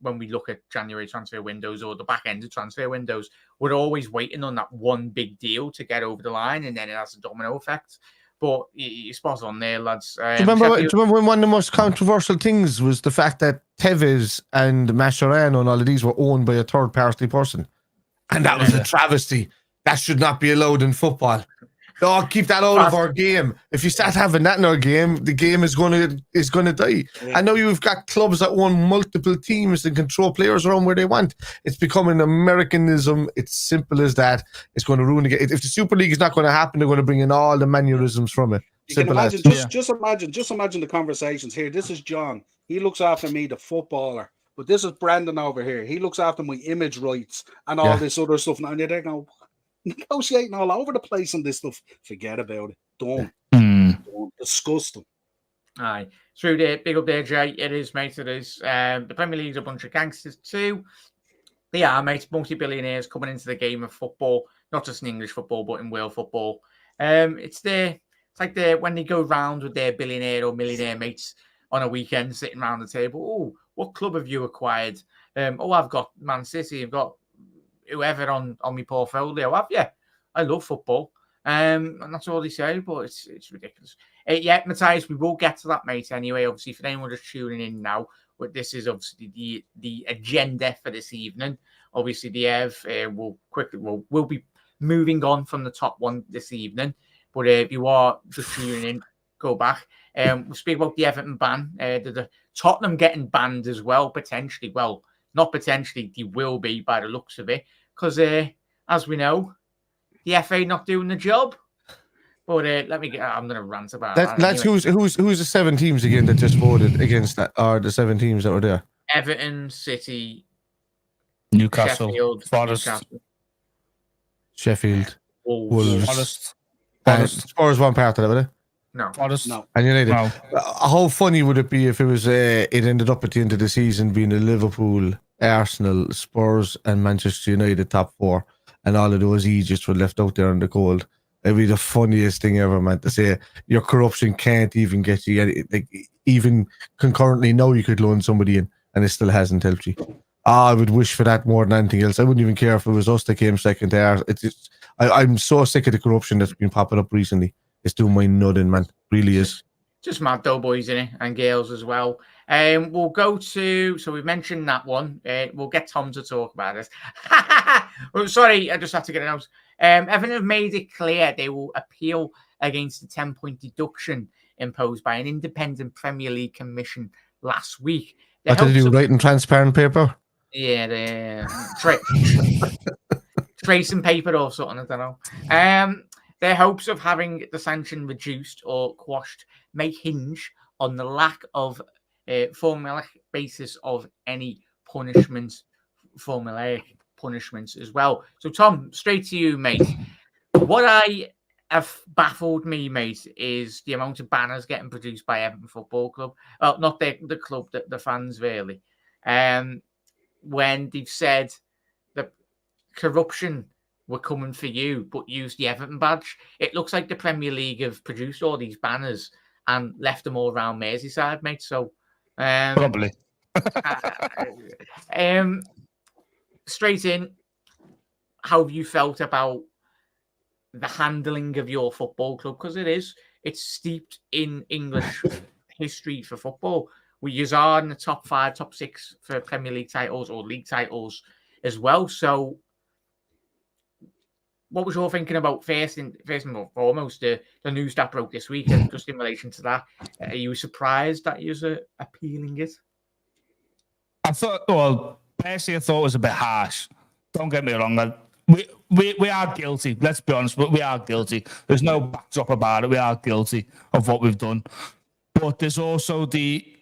When we look at January transfer windows or the back end of transfer windows, we're always waiting on that one big deal to get over the line, and then it has a domino effect. But you're spot on there, lads. Do you remember when one of the most controversial things was the fact that Tevez and Mascherano and all of these were owned by a third-party person? And that was a travesty. That should not be allowed in football. Oh, keep that out of our game. If you start having that in our game, the game is going to die. Yeah. I know you've got clubs that own multiple teams and control players around where they want. It's becoming Americanism. It's simple as that. It's going to ruin the game. If the Super League is not going to happen, they're going to bring in all the mannerisms from it. You can imagine, just imagine the conversations here. This is John. He looks after me, the footballer. But this is Brandon over here. He looks after my image rights and all this other stuff. Now they're going, negotiating all over the place on this stuff. Forget about it. Don't. Disgusting. Aye. Through the big up there, Jay. It is, mate. It is. The Premier League's a bunch of gangsters too. They are, mate. Multi-billionaires coming into the game of football, not just in English football, but in world football. It's like when they go round with their billionaire or millionaire mates on a weekend, sitting around the table. Oh, what club have you acquired? I've got Man City. I've got whoever on my portfolio. I love football. And that's all they say, but it's ridiculous. Matthias, we will get to that, mate, anyway. Obviously, for anyone just tuning in now, but this is obviously the agenda for this evening. Obviously, the Ev will be moving on from the top one this evening. But if you are just tuning in, go back. We'll speak about the Everton ban. The Tottenham getting banned as well, potentially. Well, not potentially, they will be by the looks of it. Because, as we know, the FA not doing the job. But I'm going to rant about that. That's anyway. Who's the 7 teams again that just voted against that? Or the 7 teams that were there? Everton, City, Newcastle, Sheffield, Forest, Sheffield, Wolves. Forest. Spurs one part of it, were they? No. Forest. No. And United. No. How funny would it be if it was it ended up at the end of the season being a Liverpool, Arsenal, Spurs, and Manchester United top four, and all of those Egypts were left out there in the cold? It'd be the funniest thing ever, man, to say your corruption can't even get you any, like, even concurrently now you could loan somebody in and it still hasn't helped you. I would wish for that more than anything else. I wouldn't even care if it was us that came second there. It's just, I'm so sick of the corruption that's been popping up recently. It's doing my nutting, man. Really is. Just mad though, boys, innit? And girls as well. We'll go to, so we've mentioned that one. We'll get Tom to talk about it. Oh, sorry, I just have to get it out. Everton have made it clear they will appeal against the 10-point deduction imposed by an independent Premier League commission last week. What did you write in transparent paper? Yeah, tracing paper or something, I don't know. Their hopes of having the sanction reduced or quashed may hinge on the lack of formulaic basis of any formulaic punishments as well. So, Tom, straight to you, mate. What I have baffled me, mate, is the amount of banners getting produced by Everton Football Club. Well, not the club, the fans, really. When they've said that corruption were coming for you, but use the Everton badge. It looks like the Premier League have produced all these banners and left them all around Merseyside, mate. So, Probably. Straight in, how have you felt about the handling of your football club? Because it's steeped in English history for football. We are in the top 5, top 6 for Premier League titles or league titles as well. So, what was your thinking about first and foremost the news that broke this week, and just in relation to that? Are you surprised that you're appealing it? I thought it was a bit harsh. Don't get me wrong. We are guilty. Let's be honest, but we are guilty. There's no backdrop about it. We are guilty of what we've done. But there's also the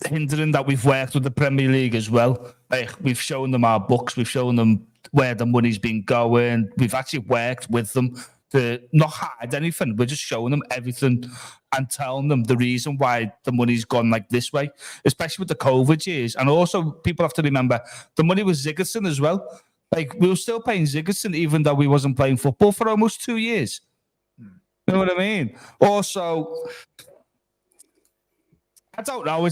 hindering that we've worked with the Premier League as well. Like, we've shown them our books. We've shown them where the money's been going. We've actually worked with them to not hide anything. We're just showing them everything and telling them the reason why the money's gone like this way, especially with the COVID years. And also, people have to remember the money was Sigurdsson as well. Like, we were still paying Sigurdsson even though we wasn't playing football for almost 2 years. You know what I mean? Also, I don't know. I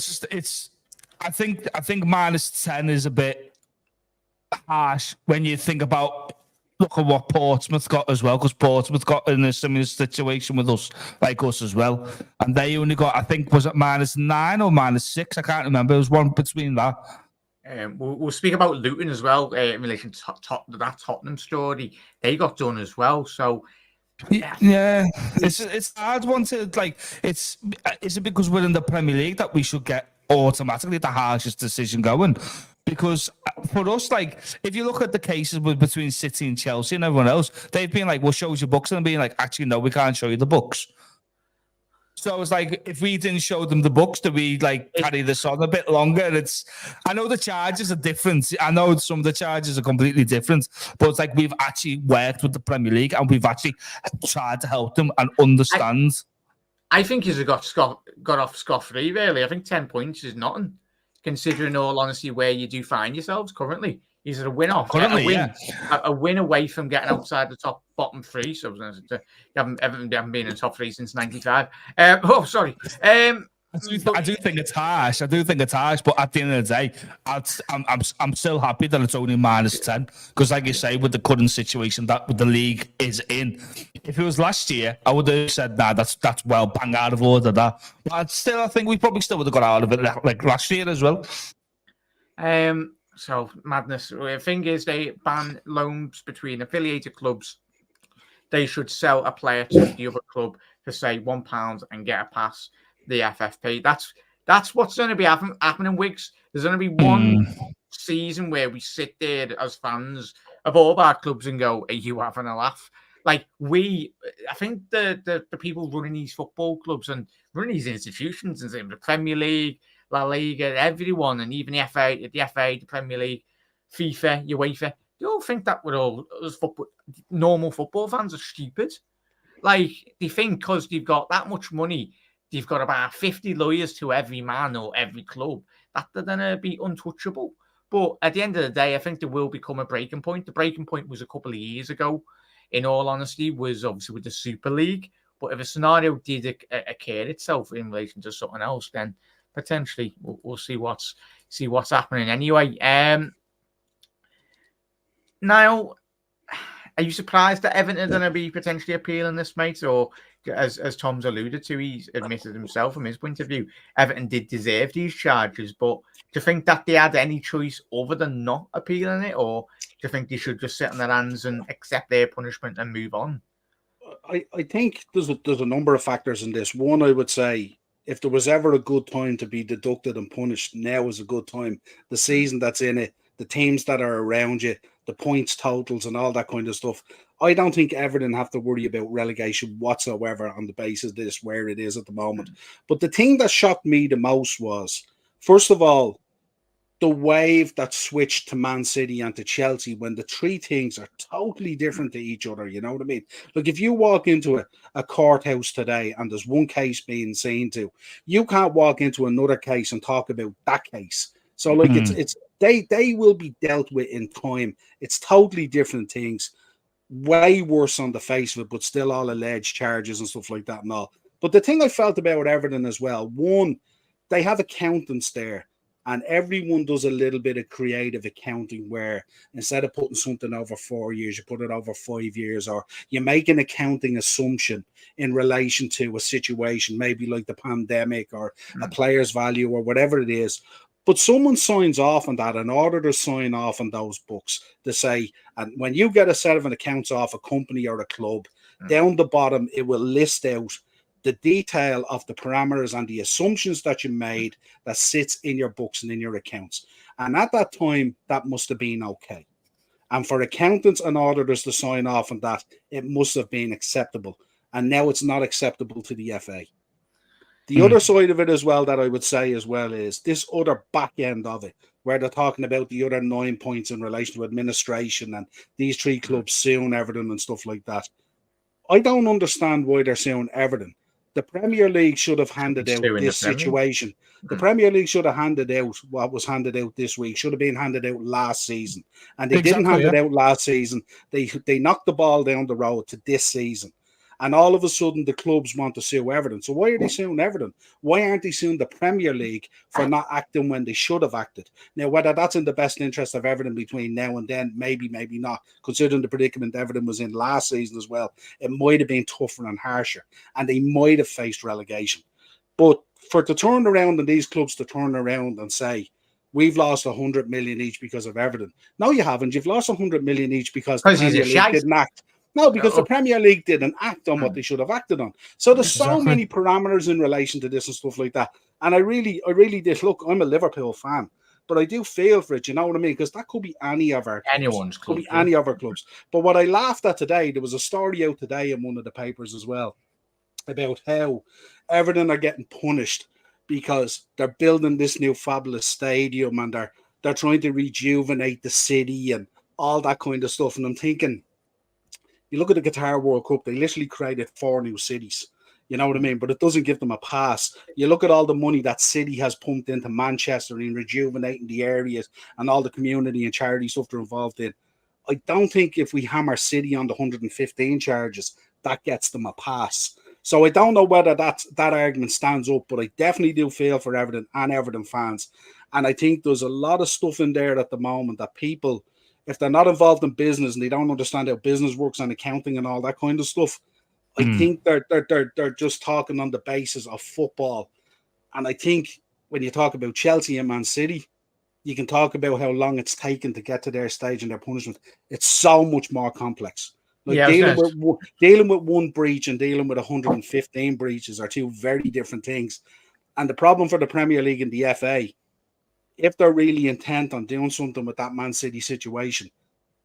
think -10 is a bit harsh when you think about, look at what Portsmouth got as well, because Portsmouth got in a similar situation with us, like us as well. And they only got, I think, was it -9 or -6? I can't remember. It was one between that. We'll speak about Luton as well in relation to that Tottenham story. They got done as well. So, yeah, it's a hard one to, like, is it because we're in the Premier League that we should get automatically the harshest decision going? Because for us, like, if you look at the cases between City and Chelsea and everyone else, they've been like, "Well, show us your books," and being like, "Actually, no, we can't show you the books." So it's like, if we didn't show them the books, do we like carry this on a bit longer? I know the charges are different. I know some of the charges are completely different, but it's like we've actually worked with the Premier League and we've actually tried to help them and understand. I think he's got off scot-free, really. I think 10 points is nothing, considering, all honesty, where you do find yourselves currently. He's a win off. A win away from getting outside the bottom 3. So you haven't been in the top 3 since '95. Sorry. I do think it's harsh. But at the end of the day, I'm still happy that it's only -10, because, like you say, with the current situation that the league is in, if it was last year, I would have said, "Nah, that's well bang out of order." That, but still, I think we probably still would have got out of it like last year as well. So madness. The thing is, they ban loans between affiliated clubs. They should sell a player to the other club for, say, £1 and get a pass. The FFP. That's what's going to be happening, Wiggs. There's going to be one season where we sit there as fans of all our clubs and go, "Are you having a laugh?" Like, I think the people running these football clubs and running these institutions, and the Premier League, La Liga, everyone, and even the FA, the Premier League, FIFA, UEFA, they all think that we're all, as normal football fans, are stupid. Like, they think because they've got that much money, they've got about 50 lawyers to every man or every club, that they're going to be untouchable. But at the end of the day, I think there will become a breaking point. The breaking point was a couple of years ago, in all honesty, was obviously with the Super League. But if a scenario did occur itself in relation to something else, then potentially we'll see what's happening anyway. Now, are you surprised that Everton are going to be potentially appealing this, mate? Or as Tom's alluded to, he's admitted himself from his point of view, Everton did deserve these charges. But do you think that they had any choice other than not appealing it? Or do you think they should just sit on their hands and accept their punishment and move on? I think there's a number of factors in this. One, I would say, if there was ever a good time to be deducted and punished, now is a good time. The season that's in it, the teams that are around you, the points totals and all that kind of stuff. I don't think Everton have to worry about relegation whatsoever on the basis of this, where it is at the moment. But the thing that shocked me the most was, first of all, the wave that switched to Man City and to Chelsea when the three things are totally different to each other. You know what I mean? Look, if you walk into a courthouse today and there's one case being seen to, you can't walk into another case and talk about that case. So like they will be dealt with in time. It's totally different things. Way worse on the face of it, but still all alleged charges and stuff like that and all. But the thing I felt about Everton as well, one, they have accountants there. And everyone does a little bit of creative accounting where instead of putting something over 4 years, you put it over 5 years, or you make an accounting assumption in relation to a situation, maybe like the pandemic or a player's value or whatever it is. But someone signs off on that, an auditor sign off on those books to say, and when you get a set of an accounts off a company or a club, down the bottom, it will list out the detail of the parameters and the assumptions that you made that sits in your books and in your accounts. And at that time, that must have been okay. And for accountants and auditors to sign off on that, it must have been acceptable. And now it's not acceptable to the FA. The other side of it as well that I would say as well is this other back end of it, where they're talking about the other 9 points in relation to administration and these three clubs suing Everton and stuff like that. I don't understand why they're suing Everton. The Premier League should have handed out this situation. The Premier League should have handed out what was handed out this week. Should have been handed out last season. And they didn't hand it out last season. They knocked the ball down the road to this season. And all of a sudden, the clubs want to sue Everton. So why are they suing Everton? Why aren't they suing the Premier League for not acting when they should have acted? Now, whether that's in the best interest of Everton between now and then, maybe not. Considering the predicament Everton was in last season as well, it might have been tougher and harsher. And they might have faced relegation. But for to turn around and these clubs to turn around and say, we've lost 100 million each because of Everton. No, you haven't. You've lost 100 million each because the Premier League didn't act. No, because the Premier League didn't act on what they should have acted on. So there's so many parameters in relation to this and stuff like that. And I really did. Look, I'm a Liverpool fan, but I do feel for it. You know what I mean? Because that could be any of our anyone's club. Could be any of our clubs. But what I laughed at today, there was a story out today in one of the papers as well about how Everton are getting punished because they're building this new fabulous stadium and they're trying to rejuvenate the city and all that kind of stuff. And I'm thinking, you look at the Qatar World Cup, they literally created 4 new cities. You know what I mean? But it doesn't give them a pass. You look at all the money that City has pumped into Manchester in rejuvenating the areas and all the community and charity stuff they're involved in. I don't think if we hammer City on the 115 charges, that gets them a pass. So I don't know whether that argument stands up, but I definitely do feel for Everton and Everton fans. And I think there's a lot of stuff in there at the moment that people, if they're not involved in business and they don't understand how business works and accounting and all that kind of stuff, I think they're just talking on the basis of football. And I think when you talk about Chelsea and Man City, you can talk about how long it's taken to get to their stage and their punishment. It's so much more complex. Like dealing with one breach and dealing with 115 breaches are two very different things. And the problem for the Premier League and the FA, if they're really intent on doing something with that Man City situation,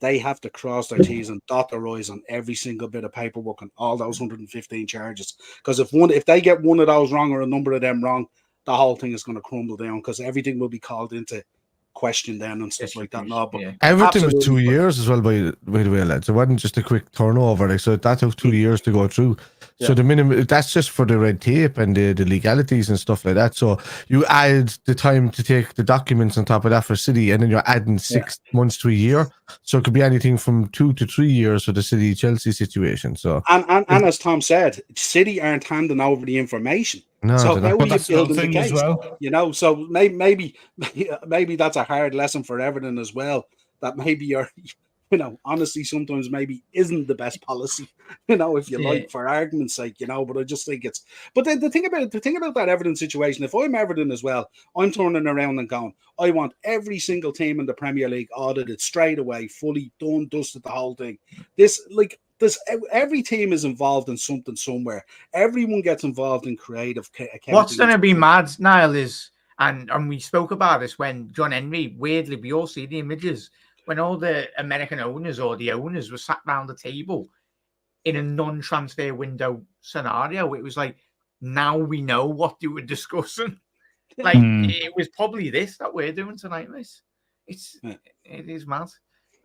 they have to cross their T's and dot their I's on every single bit of paperwork and all those 115 charges. Because if they get one of those wrong or a number of them wrong, the whole thing is going to crumble down because everything will be called into question then and stuff like that. No, but Everton was 2 years as well, by the way, lads. It wasn't just a quick turnover. Like, so that took 2 years to go through. So the minimum, that's just for the red tape and the legalities and stuff like that. So you add the time to take the documents on top of that for City, and then you're adding 6 months to a year. So it could be anything from 2 to 3 years for the City Chelsea situation. So and as Tom said, City aren't handing over the information. No, so how are you building the case? Well. You know, so maybe that's a hard lesson for Everton as well. That maybe you're, you know, honestly, sometimes maybe isn't the best policy, you know, if you like, for argument's sake, you know. But I just think it's. But then the thing about that Everton situation, if I'm Everton as well, I'm turning around and going, I want every single team in the Premier League audited straight away, fully done, dusted, the whole thing. Every team is involved in something somewhere. Everyone gets involved in creative. What's going to be mad, Niall, is, and we spoke about this when John Henry, weirdly, we all see the images, when all the American owners or the owners were sat round the table in a non-transfer window scenario. It was like, now we know what they were discussing. Like, it was probably this that we're doing tonight, mate. It is mad.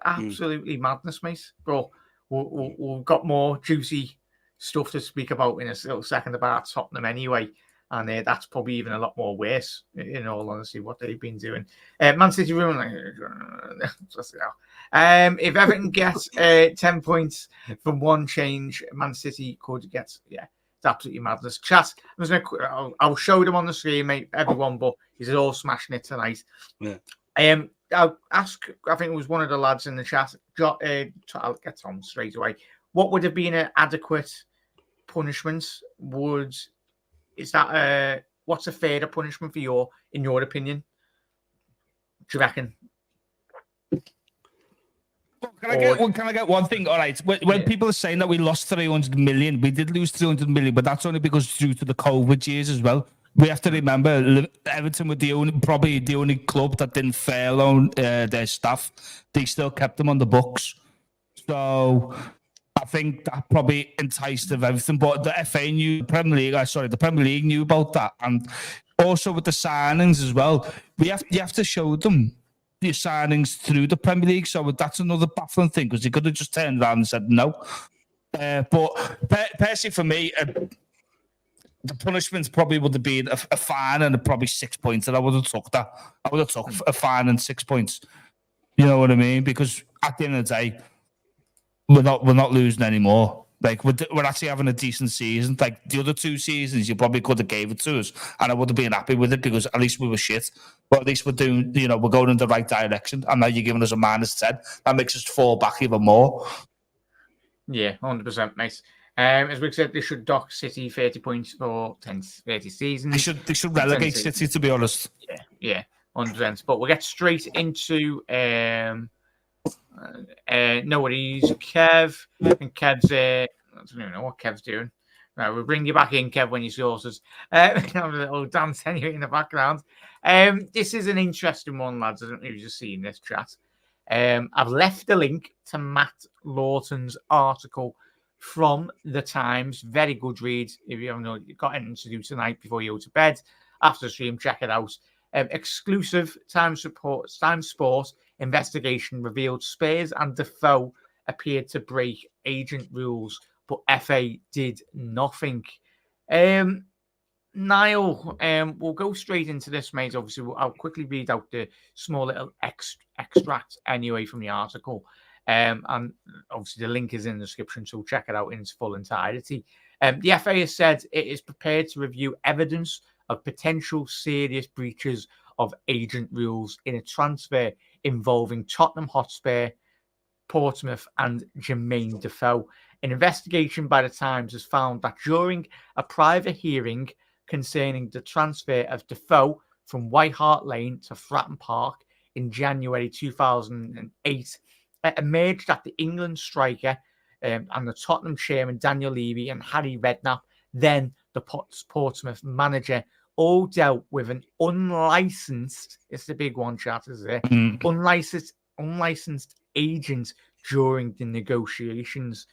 Absolutely madness, mate. But we've got more juicy stuff to speak about in a little second about Tottenham anyway. And that's probably even a lot more worse, in all honesty, what they've been doing. Man City room, if Everton gets 10 points from one change, Man City could get, it's absolutely madness. Chat, I'll show them on the screen, mate, everyone, but he's all smashing it tonight. I'll ask, I think it was one of the lads in the chat, I'll get Tom straight away. What would have been an adequate punishment? Is that what's a fairer punishment in your opinion? Do you reckon? Can I get one thing? All right. When people are saying that we lost 300 million, we did lose 300 million, but that's only because due to the COVID years as well. We have to remember Everton were probably the only club that didn't furlough their staff. They still kept them on the books. So I think that probably enticed of everything. But the FA knew, the Premier League knew about that. And also with the signings as well, you have to show them the signings through the Premier League. So that's another baffling thing, because they could have just turned around and said no. But personally for me, the punishment probably would have been a fine and probably 6 points, and I would have took that. I would have took a fine and 6 points. You know what I mean? Because at the end of the day, we're not losing anymore. Like we're actually having a decent season. Like the other 2 seasons, you probably could have gave it to us, and I would have been happy with it because at least we were shit. But at least we're doing, we're going in the right direction. And now you're giving us a -10. That makes us fall back even more. Yeah, 100%, mate. As we said, they should dock City 30 points for 30 seasons. They should relegate City, to be honest. Yeah, 100%. But we'll get straight into nobody's Kev. And Kev's I don't even know what Kev's doing. Right, we'll bring you back in, Kev, when you source us. Have a little dance anyway in the background. This is an interesting one, lads. I don't know if you've just seen this chat. I've left the link to Matt Lawton's article from the Times. Very good read. If you haven't got anything to do tonight before you go to bed, after the stream, check it out. Exclusive Time Sport investigation revealed Spurs and Defoe appeared to break agent rules, but FA did nothing. Niall, we'll go straight into this, mate. Obviously, I'll quickly read out the small little extract anyway from the article. And obviously the link is in the description, so check it out in its full entirety. The FA has said it is prepared to review evidence of potential serious breaches of agent rules in a transfer involving Tottenham Hotspur, Portsmouth and Jermaine Defoe. An investigation by the Times has found that during a private hearing concerning the transfer of Defoe from White Hart Lane to Fratton Park in January 2008, it emerged that the England striker and the Tottenham chairman Daniel Levy and Harry Redknapp, then the Portsmouth manager, all dealt with an unlicensed, it's the big one, chat, is it? Unlicensed agent during the negotiations,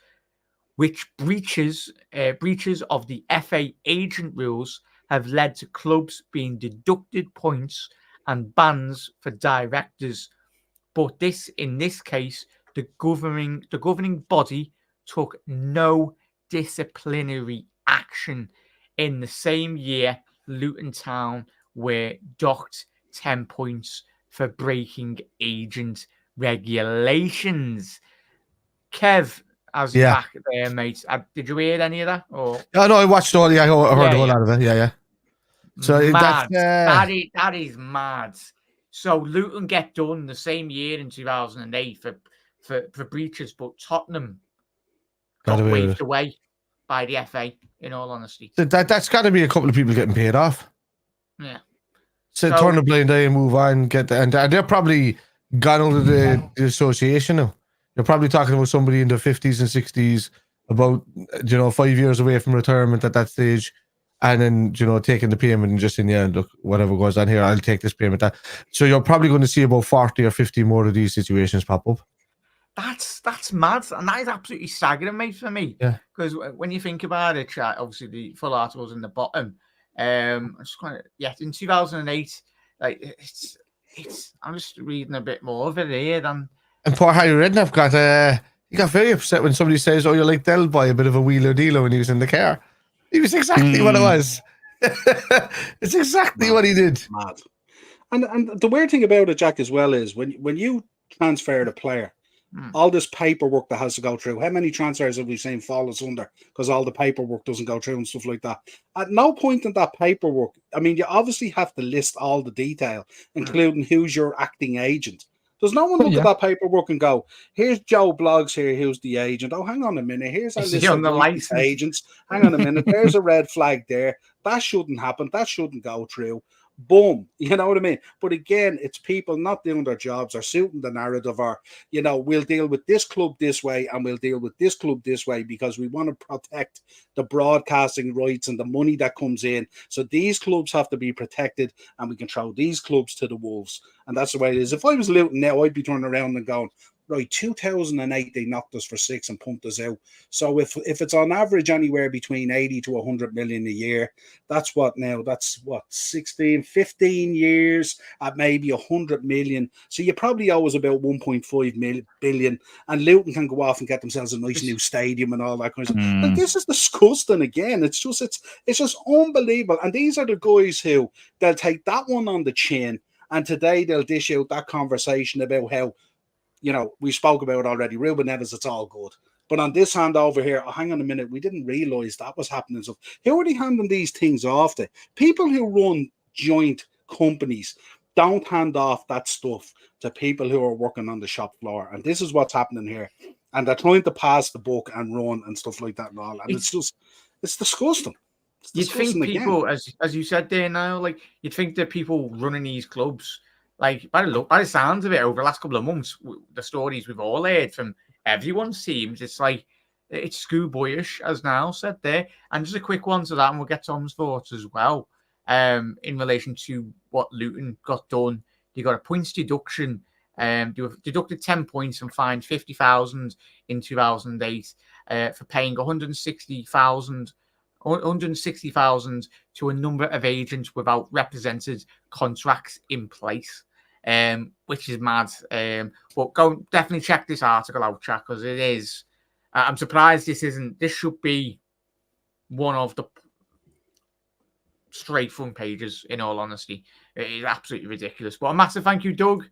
which breaches of the FA agent rules have led to clubs being deducted points and bans for directors. But in this case, the governing body took no disciplinary action. In the same year, Luton Town were docked 10 points for breaking agent regulations. Kev, as you back there, mate, did you hear any of that? Or no, I watched all. Yeah, I heard a whole lot of it. Yeah. So mad. That is mad. So Luton get done the same year in 2008 for breaches, but Tottenham got waved away by the FA. In all honesty, that's got to be a couple of people getting paid off. Yeah. So turn a blind eye and move on. And they're probably gone out of the association now. You're probably talking about somebody in their 50s and 60s, about 5 years away from retirement at that stage, and then taking the payment and just saying, look, whatever goes on here, I'll take this payment. So you're probably going to see about 40 or 50 more of these situations pop up. That's mad, and that is absolutely staggering, mate, for me. Yeah. Because when you think about it, chat, obviously the full article's in the bottom. In 2008, like it's. I'm just reading a bit more of it here. And poor Harry Redknapp he got very upset when somebody says, "Oh, you're like Del Boy, a bit of a wheeler dealer," when he was in the car. He was exactly what it was. It's exactly what he did. Mad. And the weird thing about it, Jack, as well, is when you transfer the player, all this paperwork that has to go through. How many transfers have we seen fall asunder because all the paperwork doesn't go through and stuff like that? At no point in that paperwork, I mean, you obviously have to list all the detail, including who's your acting agent. Does no one look at that paperwork and go, here's Joe Bloggs here, who's the agent? Oh, hang on a minute. Here's our list of the agents. Hang on a minute. There's a red flag there. That shouldn't happen. That shouldn't go through. Boom. You know what I mean? But again, it's people not doing their jobs or suiting the narrative, or, we'll deal with this club this way and we'll deal with this club this way because we want to protect the broadcasting rights and the money that comes in. So these clubs have to be protected and we can throw these clubs to the wolves. And that's the way it is. If I was Luton now, I'd be turning around and going, right, 2008, they knocked us for 6 and pumped us out. So if it's on average anywhere between 80 to 100 million a year, that's 16, 15 years at maybe 100 million. So you probably owe us about 1.5 billion, and Luton can go off and get themselves a nice new stadium and all that kind of stuff. And this is disgusting again. It's just unbelievable. And these are the guys who they'll take that one on the chin, and today they'll dish out that conversation about how, we spoke about it already. Ruben Neves, it's all good. But on this hand over here, hang on a minute, we didn't realise that was happening. So who are they handing these things off to? People who run joint companies don't hand off that stuff to people who are working on the shop floor. And this is what's happening here. And they're trying to pass the buck and run and stuff like that and all. And it's disgusting. You'd think people, as you said there now, like you'd think that people running these clubs, like by the sounds of it, over the last couple of months, the stories we've all heard from everyone seems it's like it's schoolboyish, as Niall said there. And just a quick one to that, and we'll get Tom's thoughts as well. In relation to what Luton got done, they got a points deduction. They were deducted 10 points and fined 50,000 in 2008 for paying 160,000 to a number of agents without represented contracts in place, which is mad. But go definitely check this article out, chat, because it is. I'm surprised this should be one of the straight front pages, in all honesty. It is absolutely ridiculous. But a massive thank you, Doug.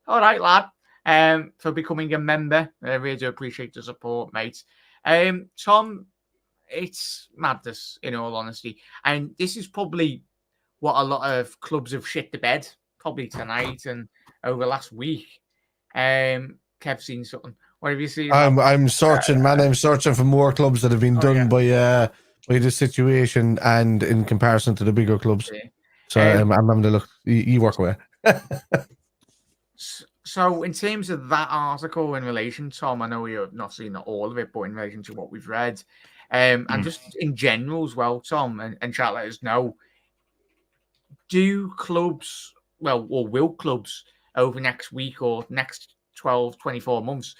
All right, lad, for becoming a member. I really do appreciate the support, mate. Tom, it's madness, in all honesty. And this is probably what a lot of clubs have shit the bed, probably tonight and over last week. Kev, seen something. What have you seen? I'm searching, man. I'm searching for more clubs that have been done by this situation and in comparison to the bigger clubs. Yeah. So I'm having to look. You work away. So in terms of that article in relation, Tom, I know you've not seen all of it, but in relation to what we've read, and just in general as well, Tom, and chat, let us know, do clubs, or will clubs over next week or next 12, 24 months,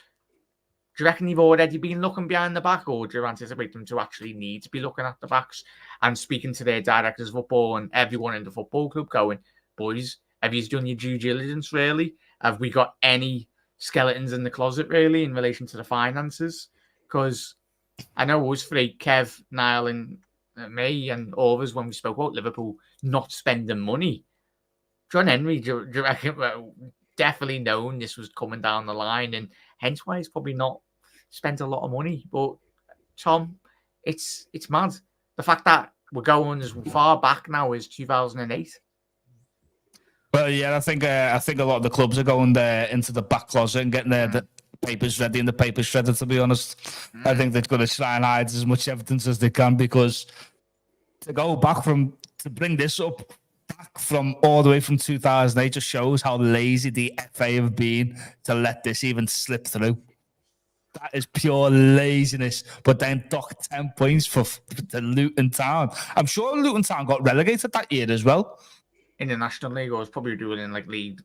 do you reckon they've already been looking behind the back, or do you anticipate them to actually need to be looking at the backs and speaking to their directors of football and everyone in the football club going, boys, Have you done your due diligence, really? Have we got any skeletons in the closet, really, in relation to the finances? Because I know us three, Kev, Niall, and me, and all of us, when we spoke about Liverpool not spending money, John Henry, do you reckon, definitely known this was coming down the line, and hence why he's probably not spent a lot of money. But Tom, it's mad. The fact that we're going as far back now as 2008. Well, yeah, I think a lot of the clubs are going there into the back closet and getting the papers ready and the papers shredded. To be honest, I think they're going to try and hide as much evidence as they can, because to bring this up back from all the way from 2008 just shows how lazy the FA have been to let this even slip through. That is pure laziness. But then dock 10 points for the Luton Town. I'm sure Luton Town got relegated that year as well. In the National League, or was probably doing in like League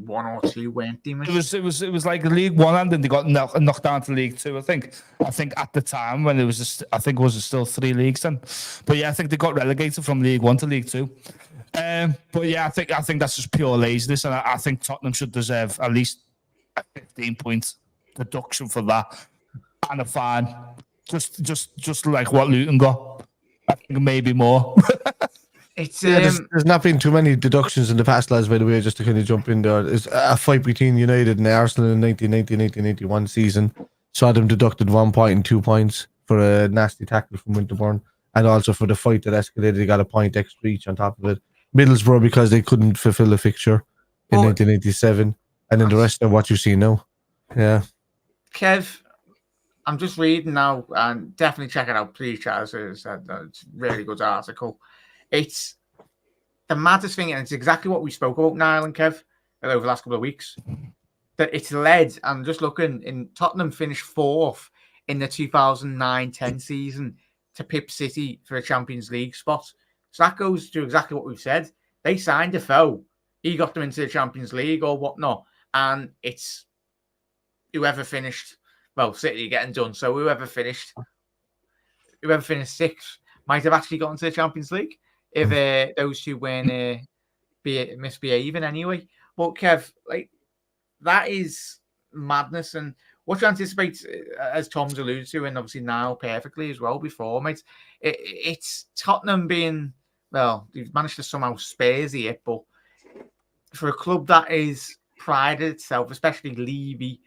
1 or 2, weren't they? It was like League 1, and then they got knocked down to League 2. I think at the time when it was still 3 leagues then. But yeah, I think they got relegated from League 1 to League 2. But yeah, I think that's just pure laziness, and I think Tottenham should deserve at least a 15-point deduction for that and a fine, just like what Luton got. I think maybe more. It's there's not been too many deductions in the past, lads, by the way, just to kind of jump in there. It's a fight between United and Arsenal in 1990-1991 season. Saw them deducted 1 point and 2 points for a nasty tackle from Winterburn, and also for the fight that escalated, they got a point extra each on top of it. Middlesbrough, because they couldn't fulfill the fixture in 1987, and then the rest of what you see now. Yeah. Kev, I'm just reading now, and definitely check it out, please, Chaz. It's a really good article. It's the maddest thing, and it's exactly what we spoke about, Niall and Kev, over the last couple of weeks. That it's led, I'm just looking, in Tottenham finished 4th in the 2009-10 season to PIF City for a Champions League spot. So that goes to exactly what we've said. They signed Defoe. He got them into the Champions League or whatnot. And it's whoever finished, well, City getting done. So whoever finished 6th might have actually gotten to the Champions League if those two weren't misbehaving anyway. But Kev, like, that is madness. And what do you anticipate, as Tom's alluded to, and obviously Niall perfectly as well before, mate, it's Tottenham being, well, they've managed to somehow Spurs it, but for a club that is prided itself, especially Levy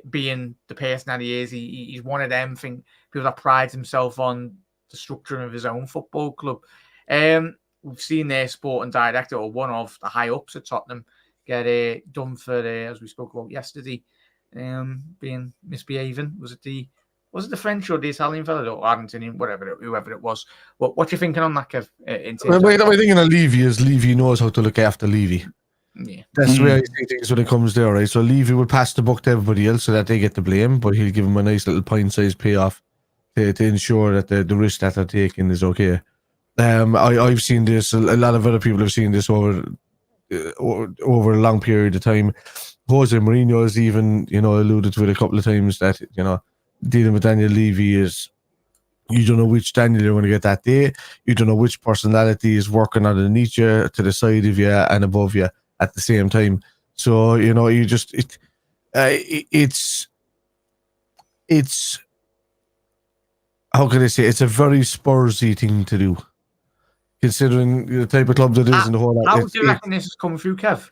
being the person that he is, he's one of them people that prides himself on the structure of his own football club. We've seen their sporting director, or one of the high ups at Tottenham, get done for, as we spoke about yesterday, being misbehaving. Was it the French or the Italian fellow, or Argentinian, whoever it was? What you thinking on that, Kev? My thinking of Levy is Levy knows how to look after Levy. Yeah, that's the way I see things when it comes there, right? So Levy will pass the buck to everybody else so that they get the blame, but he'll give them a nice little pint-sized payoff to ensure that the risk that they're taking is okay. I've seen this. A lot of other people have seen this over a long period of time. Jose Mourinho has even, alluded to it a couple of times that, dealing with Daniel Levy is, you don't know which Daniel you're going to get that day. You don't know which personality is working underneath you, to the side of you, and above you at the same time. So, it's how can I say, it's a very Spursy thing to do, considering the type of club that it is and the whole. How do you reckon this has come through, Kev?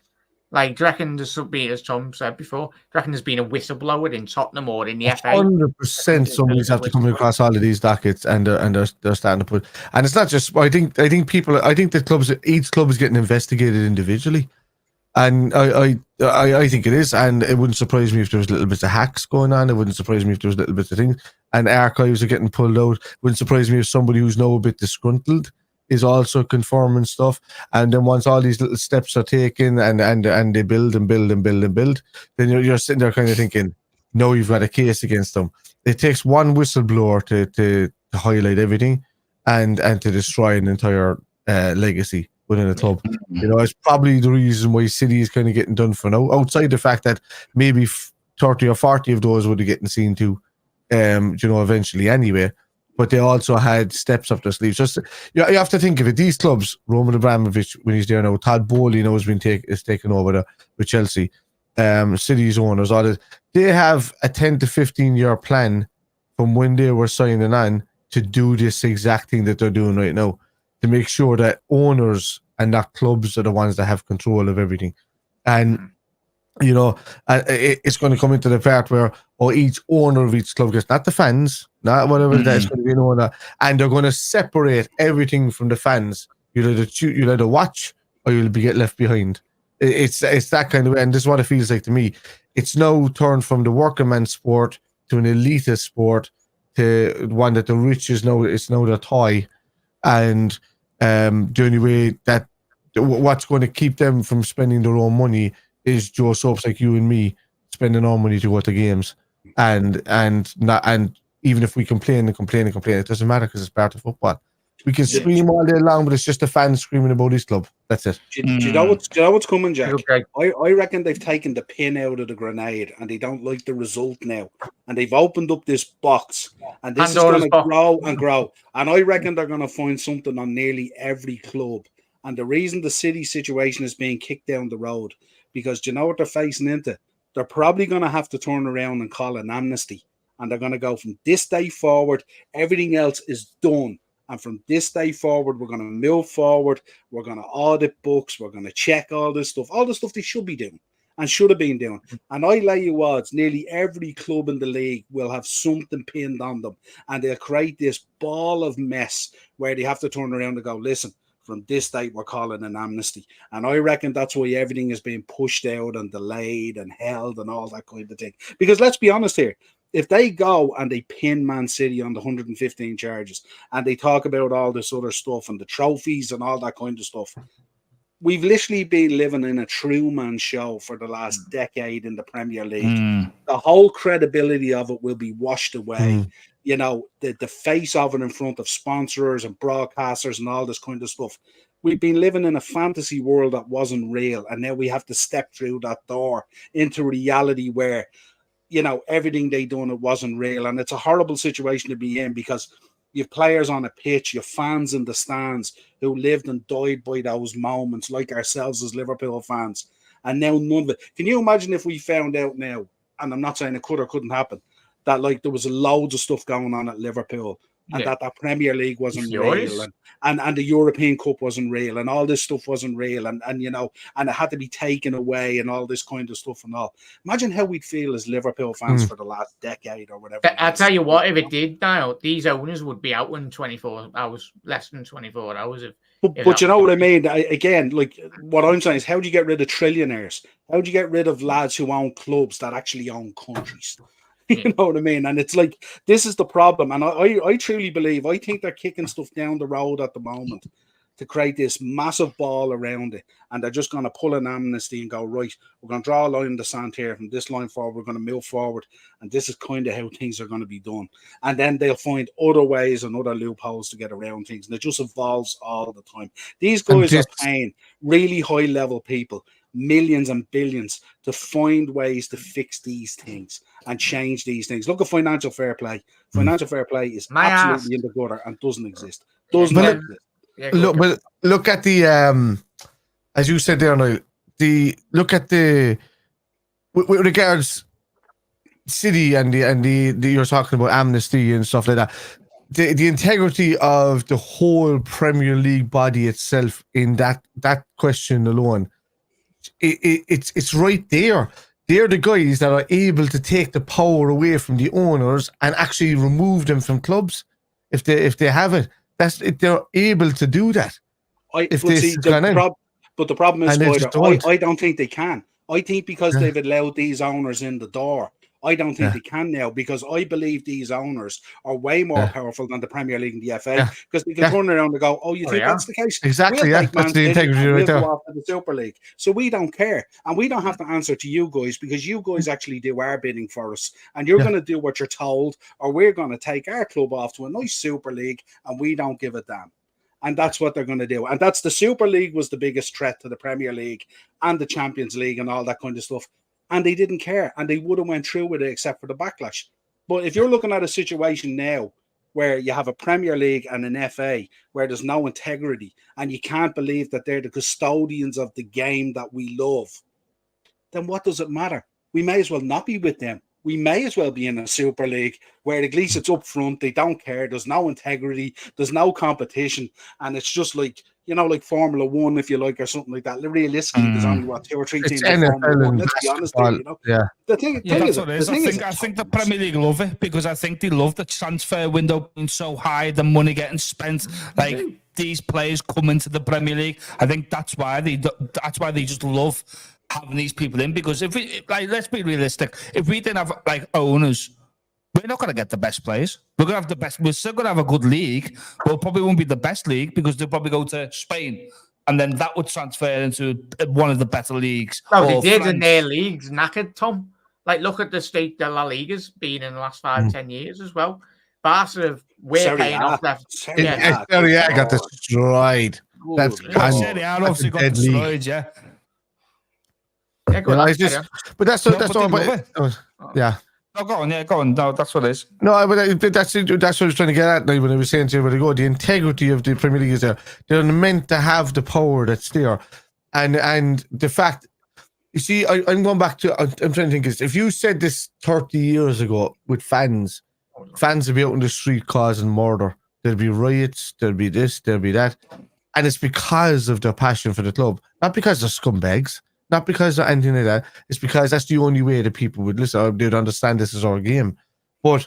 Like, do you reckon there's something, as Tom said before, do you reckon there's been a whistleblower in Tottenham or in the FA? 100% somebody's have to come across all of these dockets, and they're starting to put. And it's not just. I think the clubs, each club is getting investigated individually, and I think it is. And it wouldn't surprise me if there was little bits of hacks going on. It wouldn't surprise me if there was little bits of things, and archives are getting pulled out. It wouldn't surprise me if somebody who's now a bit disgruntled is also confirming stuff. And then once all these little steps are taken and they build and build and build and build, then you're sitting there kind of thinking, no, you've got a case against them. It takes one whistleblower to highlight everything and to destroy an entire legacy within a club. It's probably the reason why City is kind of getting done for now, outside the fact that maybe 30 or 40 of those would be getting seen to, eventually anyway. but they also had steps up their sleeves. Just you have to think of it. These clubs, Roman Abramovich, when he's there now, Todd Bowley now is taken over with Chelsea, City's owners, all this. They have a 10 to 15 year plan from when they were signing on to do this exact thing that they're doing right now, to make sure that owners and not clubs are the ones that have control of everything. And you know, it's going to come into the part where each owner of each club gets, not the fans, not whatever that's going to be an owner, and they're going to separate everything from the fans. You'll either watch or you'll get left behind. It's that kind of way, and this is what it feels like to me. It's now turned from the working man sport to an elitist sport to one that the rich is now. It's now their toy, and the only way that what's going to keep them from spending their own money is Joe Soaps like you and me spending our money to go to games, and even if we complain, it doesn't matter because it's part of football. We can scream all day long, but it's just the fans screaming about his club. That's it. Do you know what's coming, Jack? Okay. I reckon they've taken the pin out of the grenade and they don't like the result now. And they've opened up this box and this is going to grow and grow. And I reckon they're going to find something on nearly every club. And the reason the City situation is being kicked down the road, because do you know what they're facing into? They're probably going to have to turn around and call an amnesty. And they're going to go from this day forward, everything else is done. And from this day forward, we're going to move forward. We're going to audit books. We're going to check all the stuff they should be doing and should have been doing. And I lay you odds, nearly every club in the league will have something pinned on them. And they'll create this ball of mess where they have to turn around and go, listen, from this date, we're calling an amnesty. And I reckon that's why everything is being pushed out and delayed and held and all that kind of thing. Because let's be honest here. If they go and they pin Man City on the 115 charges and they talk about all this other stuff and the trophies and all that kind of stuff, we've literally been living in a Truman show for the last decade in the Premier League. The whole credibility of it will be washed away. You know, the face of it in front of sponsors and broadcasters and all this kind of stuff. We've been living in a fantasy world that wasn't real. And now we have to step through that door into reality where, you know, everything they done, it wasn't real. And it's a horrible situation to be in because you have players on a pitch, you have fans in the stands who lived and died by those moments, like ourselves as Liverpool fans. And now none of it. Can you imagine if we found out now, and I'm not saying it could or couldn't happen, that like there was loads of stuff going on at Liverpool and that Premier League wasn't real and the European Cup wasn't real and all this stuff wasn't real and you know, and it had to be taken away and all this kind of stuff and all. Imagine how we'd feel as Liverpool fans for the last decade or whatever. I'll tell you what, if it did now, these owners would be out in 24 hours, less than 24 hours. But you know what I mean? Again, like what I'm saying is, how do you get rid of trillionaires? How do you get rid of lads who own clubs that actually own countries? You know what I mean? And it's like, this is the problem. And I truly believe, I think they're kicking stuff down the road at the moment to create this massive ball around it. And they're just going to pull an amnesty and go, right, we're going to draw a line in the sand here. From this line forward, we're going to move forward. And this is kind of how things are going to be done. And then they'll find other ways and other loopholes to get around things. And it just evolves all the time. These guys are paying really high level people millions and billions to find ways to fix these things and change these things. Look at financial fair play. Financial fair play is absolutely in the gutter and doesn't exist. Does not exist. Yeah, look at the as you said there now, look at the with regards City and the you're talking about amnesty and stuff like that. The integrity of the whole Premier League body itself in that question alone, it's right there. They're the guys that are able to take the power away from the owners and actually remove them from clubs if they have it. They're able to do that. But the problem is, I don't think they can. I think because they've allowed these owners in the door, I don't think they can now, because I believe these owners are way more powerful than the Premier League and the FA, because they can turn around and go, oh, you think that's the case? Exactly, that's the integrity right there. Go after the Super League. So we don't care. And we don't have to answer to you guys, because you guys actually do our bidding for us. And you're going to do what you're told, or we're going to take our club off to a nice Super League, and we don't give a damn. And that's what they're going to do. And that's the Super League was the biggest threat to the Premier League and the Champions League and all that kind of stuff. And they didn't care, and they would have went through with it except for the backlash. But if you're looking at a situation now where you have a Premier League and an FA where there's no integrity, and you can't believe that they're the custodians of the game that we love, then what does it matter? We may as well not be with them. We may as well be in a Super League where at least it's up front. They don't care. There's no integrity. There's no competition. And it's just like, like Formula One, if you like, or something like that. Realistically, there's only, 2 or 3 teams in Formula One. Let's be honest there, Yeah. The thing is, I think the Premier League love it because I think they love the transfer window being so high, the money getting spent. Like, these players come into the Premier League. I think that's why they just love having these people in, because if we, let's be realistic, if we didn't have owners, we're not going to get the best players. We're going to have the best. We're still going to have a good league, but it probably won't be the best league because they'll probably go to Spain, and then that would transfer into one of the better leagues. Well, they did in their leagues, knackered, Tom. Look at the state the La Liga's been in the last 5-10 years as well. Barca, we're paying off that. Serie A got destroyed. That's Serie A obviously got destroyed, yeah. Yeah, good. But that's all about. Yeah. No, go on. Yeah, go on. No, that's what it is. No, but that's what I was trying to get at now when I was saying to you where to go. The integrity of the Premier League is there. They're meant to have the power that's there, and the fact. You see, I'm going back to. I'm trying to think. If you said this 30 years ago with fans would be out in the street causing murder. There'd be riots. There'd be this. There'd be that, and it's because of their passion for the club, not because they're scumbags. Not because of anything like that. It's because that's the only way that people would listen. Or they'd understand this is our game. But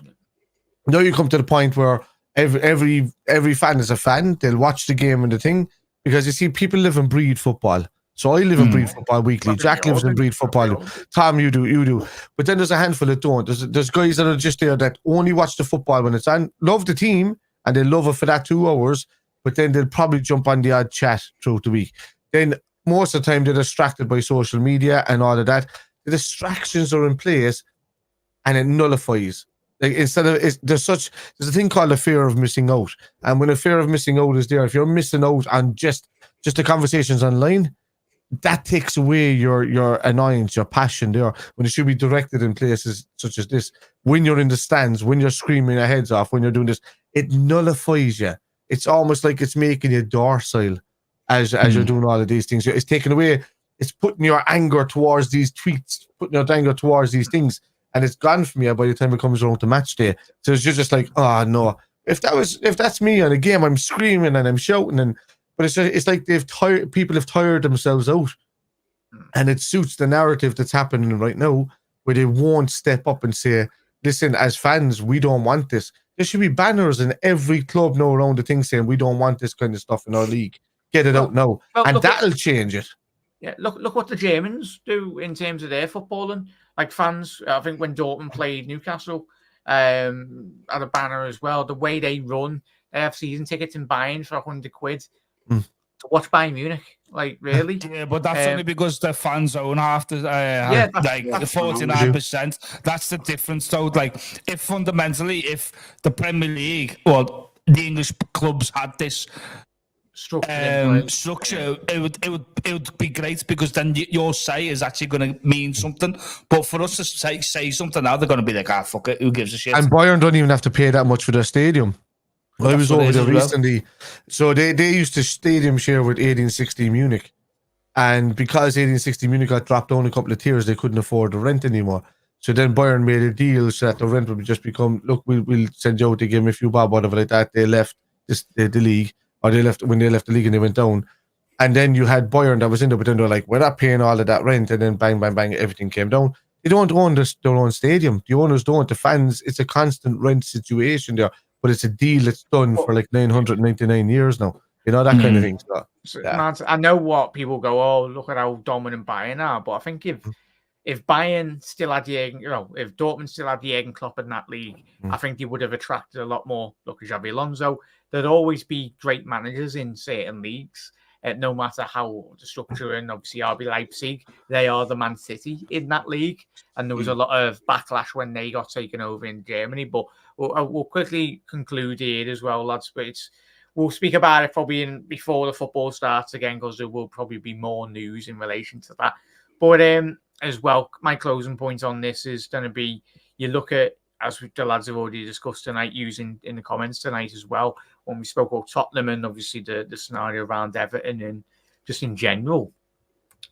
now you come to the point where every fan is a fan. They'll watch the game and the thing, because you see, people live and breathe football. So I live and breathe football weekly. Jack lives and breathes football. Tom, you do. But then there's a handful that don't. There's guys that are just there that only watch the football when it's on, love the team, and they love it for that 2 hours. But then they'll probably jump on the odd chat throughout the week. Then most of the time they're distracted by social media and all of that. The distractions are in place, and it nullifies. There's a thing called a fear of missing out. And when a fear of missing out is there, if you're missing out on just the conversations online, that takes away your annoyance, your passion there, when it should be directed in places such as this. When you're in the stands, when you're screaming your heads off, when you're doing this, it nullifies you. It's almost like it's making you docile as you're doing all of these things. It's taking away, it's putting your anger towards these tweets, putting your anger towards these things, and it's gone from you by the time it comes around to match day. So it's just like, oh no. If that's me on a game, I'm screaming and I'm shouting, but it's like people have tired themselves out, and it suits the narrative that's happening right now, where they won't step up and say, listen, as fans, we don't want this. There should be banners in every club now around the thing saying we don't want this kind of stuff in our league. Get it out now, and that'll change it. Yeah, look what the Germans do in terms of their footballing. Like fans, I think when Dortmund played Newcastle, had a banner as well. The way they run, they have season tickets and buying for £100 to watch Bayern Munich. Like really? Yeah, but that's only because the fans own half the 49%. That's the difference, though. Like, if the Premier League or the English clubs had this structure, it would be great, because then your say is actually going to mean something. But for us to say something now, they're going to be like, fuck it, who gives a shit? And Bayern don't even have to pay that much for their stadium. Well, I was over there recently. So they used to stadium share with 1860 Munich, and because 1860 Munich got dropped down a couple of tiers, they couldn't afford the rent anymore. So then Bayern made a deal so that the rent would just become, look, we'll send you out to give them a few bob, whatever like that. They left the league. Or when they left the league and they went down. And then you had Bayern that was in there, but then they're like, we're not paying all of that rent. And then bang, bang, bang, everything came down. They don't own their own stadium. The owners don't. The fans, it's a constant rent situation there. But it's a deal that's done for like 999 years now. You know, that kind of thing. So, yeah. I know what people go, oh, look at how dominant Bayern are. But I think if Bayern still had if Dortmund still had Jurgen Klopp in that league, I think they would have attracted a lot more. Look at Xabi Alonso. There'd always be great managers in certain leagues, no matter how the structure. And obviously, RB Leipzig, they are the Man City in that league, and there was a lot of backlash when they got taken over in Germany. But we'll quickly conclude here as well, lads. But we'll speak about it probably before the football starts again, because there will probably be more news in relation to that. But as well, my closing point on this is going to be: you look at as the lads have already discussed tonight, using in the comments tonight as well, when we spoke about Tottenham and obviously the scenario around Everton and just in general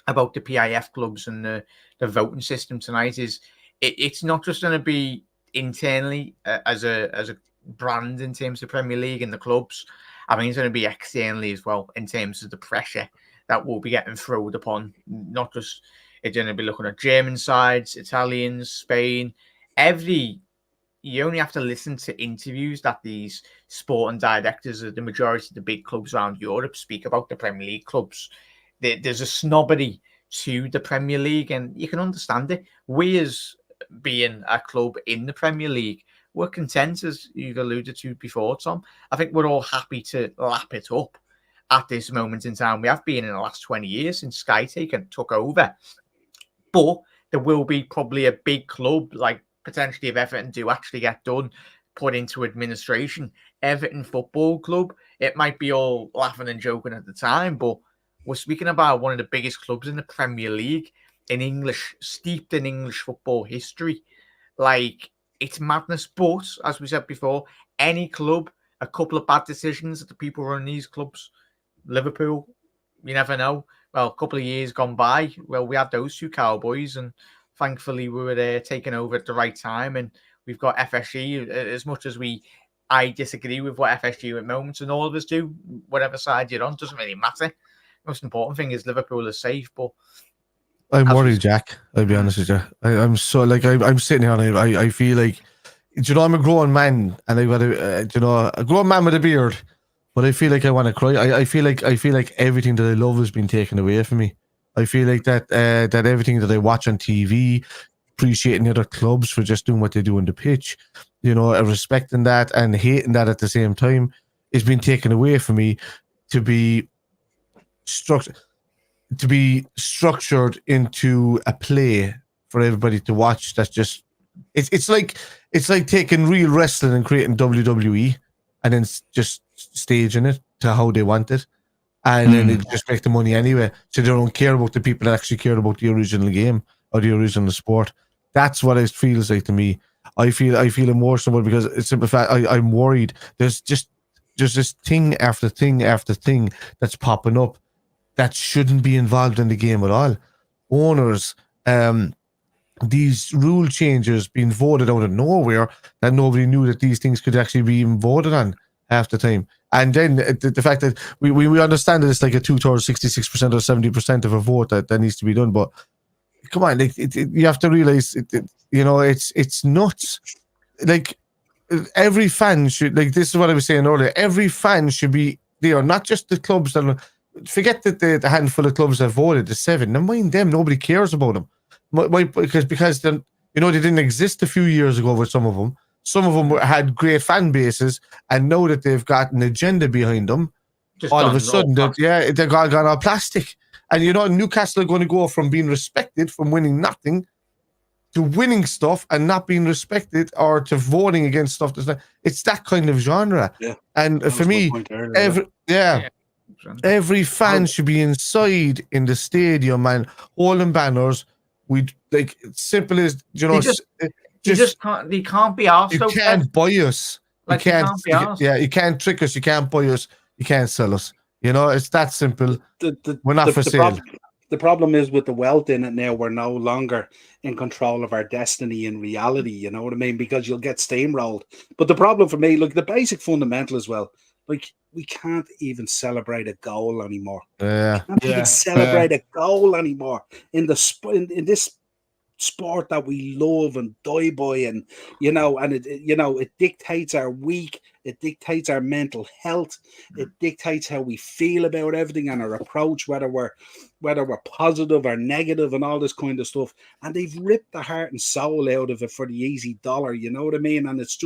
about the PIF clubs and the voting system tonight, is it's not just going to be internally as a brand in terms of Premier League and the clubs. I mean, it's going to be externally as well in terms of the pressure that will be getting thrown upon. Not just, it's going to be looking at German sides, Italians, Spain, you only have to listen to interviews that these sporting directors of the majority of the big clubs around Europe speak about the Premier League clubs. There's a snobbery to the Premier League, and you can understand it. We, as being a club in the Premier League, we're content, as you've alluded to before, Tom. I think we're all happy to lap it up at this moment in time. We have been in the last 20 years since Sky took over. But there will be probably a big club, like potentially if Everton do actually get done, put into administration, Everton Football Club. It might be all laughing and joking at the time, but we're speaking about one of the biggest clubs in the Premier League, steeped in English football history. Like, it's madness. But as we said before, any club, a couple of bad decisions that the people running these clubs, Liverpool, you never know. Well, a couple of years gone by, well, we had those two Cowboys, and thankfully we were there taking over at the right time. And we've got FSG. As much as I disagree with what FSG at moments, and all of us do, whatever side you're on, doesn't really matter. Most important thing is Liverpool is safe, but I'm worried, Jack. I'll be honest with you. I'm so like I'm sitting here and I feel like, you know, I'm a grown man and I got a grown man with a beard, but I feel like I want to cry. I feel like everything that I love has been taken away from me. I feel like that everything that I watch on TV, appreciating other clubs for just doing what they do on the pitch, you know, respecting that and hating that at the same time, is being taken away from me to be structured into a play for everybody to watch. That's just it's like taking real wrestling and creating WWE and then just staging it to how they want it, and then they just make the money anyway, so they don't care about the people that actually care about the original game or the original sport. That's what it feels like to me. I feel emotional because it's simple fact. I'm worried. There's this thing after thing after thing that's popping up that shouldn't be involved in the game at all. Owners, these rule changes being voted out of nowhere that nobody knew that these things could actually be even voted on half the time. And then the fact that we understand that it's like a 2/3, 66% or 70% of a vote that needs to be done. But come on, you have to realize, it's nuts. Like, every fan should, like, this is what I was saying earlier, every fan should be there, not just the clubs that, forget that the handful of clubs that voted, the 7, never mind them, nobody cares about them. Because then, they didn't exist a few years ago with some of them. Some of them had great fan bases, and now that they've got an agenda behind them, just all of a sudden, they've gone all plastic. And Newcastle are going to go from being respected from winning nothing to winning stuff and not being respected, or to voting against stuff. It's that kind of genre. Yeah. And for me, every fan should be inside in the stadium and holding banners. Simple as, they can't be asked. You can't buy us. Like, you can't trick us. You can't buy us. You can't sell us. It's that simple. We're not for sale. The problem is, with the wealth in it now, we're no longer in control of our destiny in reality. You know what I mean? Because you'll get steamrolled. But the problem for me, the basic fundamental as well, we can't even celebrate a goal anymore. Yeah. We can't even celebrate a goal anymore in this sport that we love and die by, and it dictates our week, it dictates our mental health, it dictates how we feel about everything and our approach, whether we're positive or negative and all this kind of stuff. And they've ripped the heart and soul out of it for the easy dollar, you know what I mean? And it's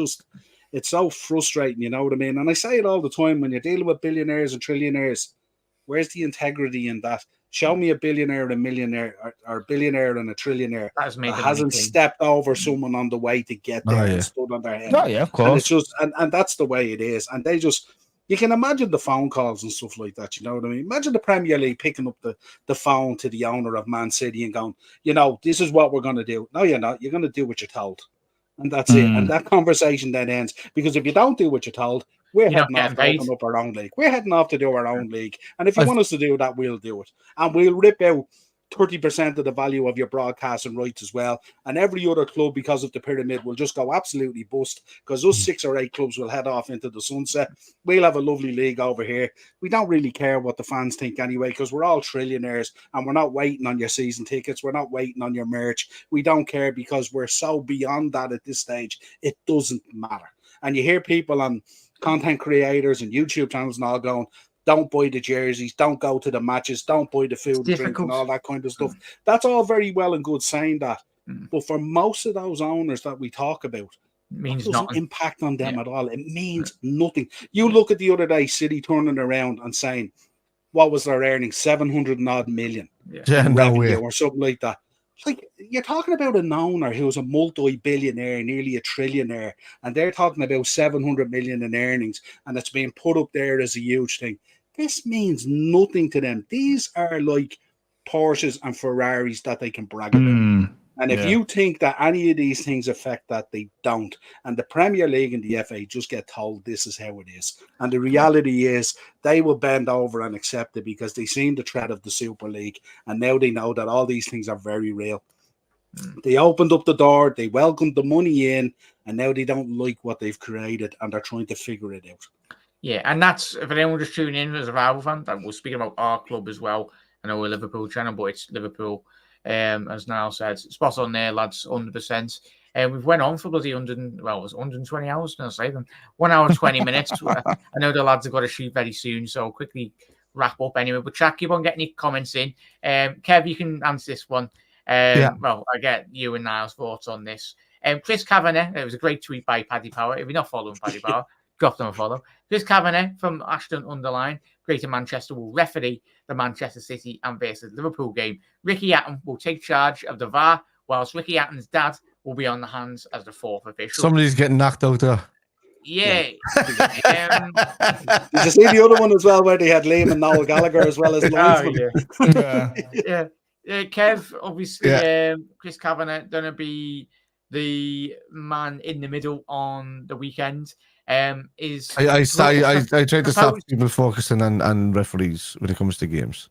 so frustrating, you know what I mean? And I say it all the time, when you're dealing with billionaires and trillionaires, where's the integrity in that? Show me a billionaire and a millionaire, or a billionaire and a trillionaire that hasn't stepped over someone on the way to get there and stood on their head. Oh, yeah, of course. And it's just, and that's the way it is. And they just, you can imagine the phone calls and stuff like that, you know what I mean? Imagine the Premier League picking up the phone to the owner of Man City and going, this is what we're going to do. No, you're not. You're going to do what you're told. And that's it. And that conversation then ends. Because if you don't do what you're told, we're You're heading not off to getting open up our own league. We're heading off to do our own league. And if you want us to do that, we'll do it. And we'll rip out 30% of the value of your broadcasting rights as well. And every other club, because of the pyramid, will just go absolutely bust, because those 6 or 8 clubs will head off into the sunset. We'll have a lovely league over here. We don't really care what the fans think anyway, because we're all trillionaires and we're not waiting on your season tickets. We're not waiting on your merch. We don't care, because we're so beyond that at this stage. It doesn't matter. And you hear people on content creators and YouTube channels and all going, don't buy the jerseys, don't go to the matches, don't buy the food and drink and all that kind of stuff. That's all very well and good saying that. But for most of those owners that we talk about, it doesn't impact on them at all. It means nothing. You look at the other day, City turning around and saying, what was their earnings? 700 and odd million in revenue or something like that. Like, you're talking about an owner who's a multi-billionaire, nearly a trillionaire, and they're talking about 700 million in earnings, and it's being put up there as a huge thing. This means nothing to them. These are like Porsches and Ferraris that they can brag about. And if you think that any of these things affect that, they don't. And the Premier League and the FA just get told this is how it is. And the reality is they will bend over and accept it, because they've seen the threat of the Super League. And now they know that all these things are very real. They opened up the door, they welcomed the money in, and now they don't like what they've created, and they're trying to figure it out. Yeah, and that's, if anyone just tuning in as a rival fan, that we're speaking about our club as well. I know we're a Liverpool channel, but it's Liverpool. As Niall said, spot on there, lads, 100%. We've went on for bloody 120 hours, no, say them. 1 hour and 20 minutes. I know the lads have got a shoot very soon, so I'll quickly wrap up anyway. But chat, keep on getting your comments in. Kev, you can answer this one. Well, I get you and Niall's thoughts on this. Chris Kavanagh, it was a great tweet by Paddy Power. If you're not following Paddy Power, drop them a follow. Chris Kavanagh from Ashton Underline, Greater Manchester, will referee the Manchester City and versus Liverpool game. Ricky Hatton will take charge of the VAR, whilst Ricky Hatton's dad will be on the hands as the fourth official. Somebody's getting knocked out there. Yeah. Did you see the other one as well, where they had Liam and Noel Gallagher as well as linesman? Kev, obviously, Chris Kavanagh going to be the man in the middle on the weekend. I try to stop people focusing on referees when it comes to games.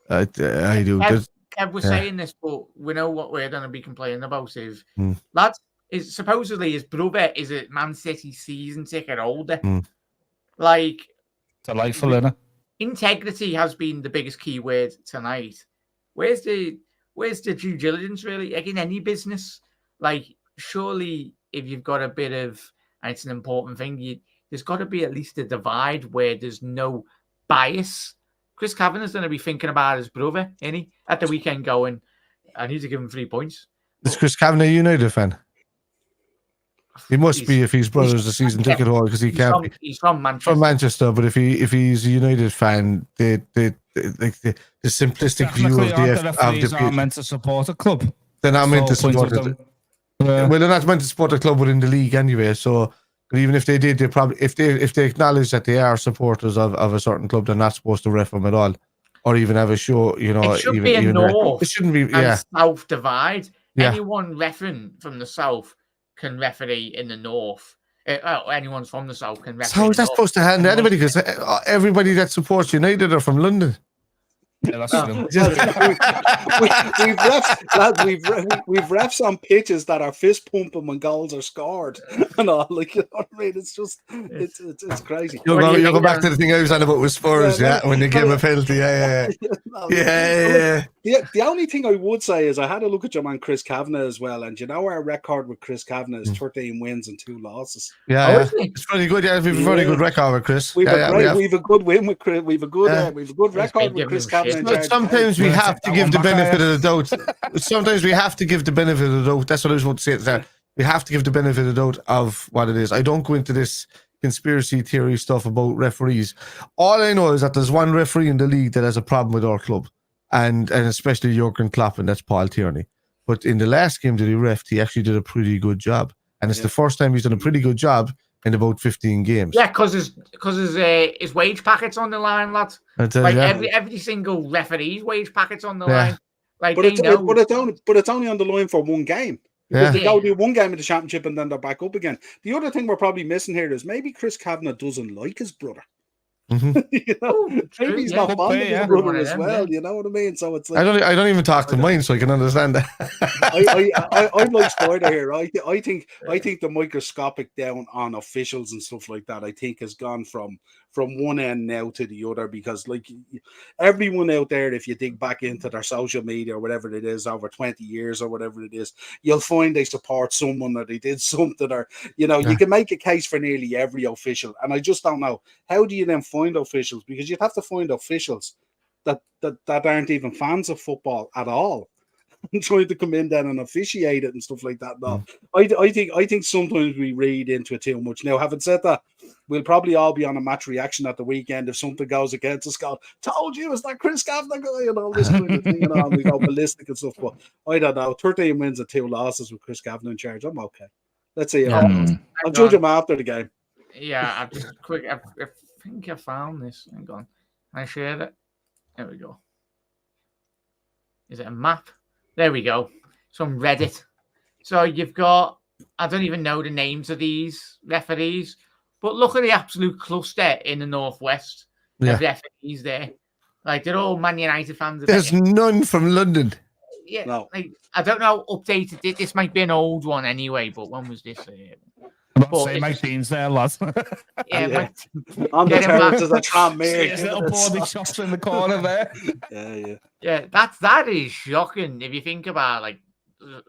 I do. Kev was saying this, but we know what we're going to be complaining about is lads. Is supposedly his brother is a Man City season ticket holder. Like, delightful, isn't it? Integrity has been the biggest key word tonight. Where's the due diligence, really? Like in any business, like surely if you've got a bit of, and it's an important thing, there's got to be at least a divide where there's no bias. Chris Kavanagh's going to be thinking about his brother, isn't he? At the weekend going, I need to give him 3 points. Is Chris Kavanagh a United fan? He must be if his brother's a season ticket holder, because he can't be. He's from Manchester. From Manchester, but if he's a United fan, the simplistic view of the referees aren't meant to support a club. They're not meant to support it. Well, they're not meant to support a club within the league anyway. So even if they did, they probably if they acknowledge that they are supporters of a certain club, they're not supposed to ref them at all, or even have a show. You know, it should be a north. It shouldn't be south divide. Anyone refereeing from the south can referee in the north. Anyone from the south can referee. So how is that supposed to handle anybody? Because everybody that supports United are from London. Yeah, that's true. we've refs on pitches that are fist pumping when goals are scored and all. Like, you know what I mean? It's just it's crazy. You'll go back to the thing I was on about with Spurs, when they gave a penalty. The only thing I would say is I had a look at your man Chris Kavanagh as well, and you know our record with Chris Kavanagh is 13 wins and 2 losses. It's pretty good. Yeah, we've a very good record with Chris. We've a good win with Chris. We've a good record with Chris Kavanagh. But sometimes we have to give the benefit of the doubt. Sometimes we have to give the benefit of the doubt. That's what I was about to say. We have to give the benefit of the doubt of what it is. I don't go into this conspiracy theory stuff about referees. All I know is that there's one referee in the league that has a problem with our club, and especially Jurgen Klopp, and that's Paul Tierney. But in the last game that he refed, he actually did a pretty good job, and it's the first time he's done a pretty good job in about 15 games. Yeah, because his wage packet's on the line, lads. Every single referee's wage packet's on the line. Like, but it's only on the line for one game. Because they go do one game of the championship and then they're back up again. The other thing we're probably missing here is maybe Chris Kavanagh doesn't like his brother. You know, maybe he's not fond of his brother as well. You know what I mean? So it's like I don't even talk to mine, so I can understand that. I'm like Spider here. I think the microscopic down on officials and stuff like that, I think, has gone from one end now to the other, because like everyone out there, if you dig back into their social media or whatever it is over 20 years or whatever it is, you'll find they support someone, or they did something, or you can make a case for nearly every official. And I just don't know, how do you then find officials? Because you'd have to find officials that aren't even fans of football at all and trying to come in then and officiate it and stuff like that. No, I think sometimes we read into it too much. Now, having said that, we'll probably all be on a match reaction at the weekend if something goes against us. Go, told you, it's that Chris Kavanagh guy and all this kind of thing, and we go ballistic and stuff. But I don't know. 13 wins and 2 losses with Chris Kavanagh in charge. I'm okay. Let's see. I'll judge him after the game. Yeah, I've just quick. I think I found this. Hang on. Can I share it? There we go. Is it a map? There we go. It's on Reddit. So you've got, I don't even know the names of these referees, but look at the absolute cluster in the Northwest of referees there. Like, they're all Man United fans. There's none from London. Yeah. No. Like, I don't know how updated. This might be an old one anyway, but when was this? Say Mike Dean's there, lads. Yeah. On the terrace is a tram There's little body shops in the corner there. Yeah, that is shocking if you think about like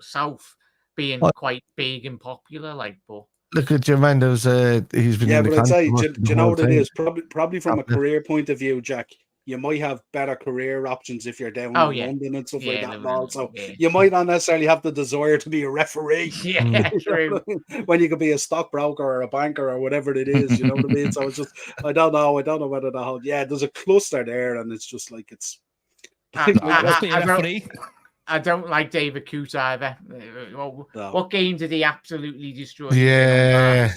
South being quite big and popular. Like, but look at Jermando's. He's been. Yeah, but I'd say, do you know what it is? Probably from a career point of view, Jack. You might have better career options if you're down in London and stuff like that. Also, you might not necessarily have the desire to be a referee. Yeah, true. When you could be a stockbroker or a banker or whatever it is, you know what I mean? So it's just, I don't know whether the whole, there's a cluster there, and it's just like it's. I don't like David Coote either. What game did he absolutely destroy? Yeah.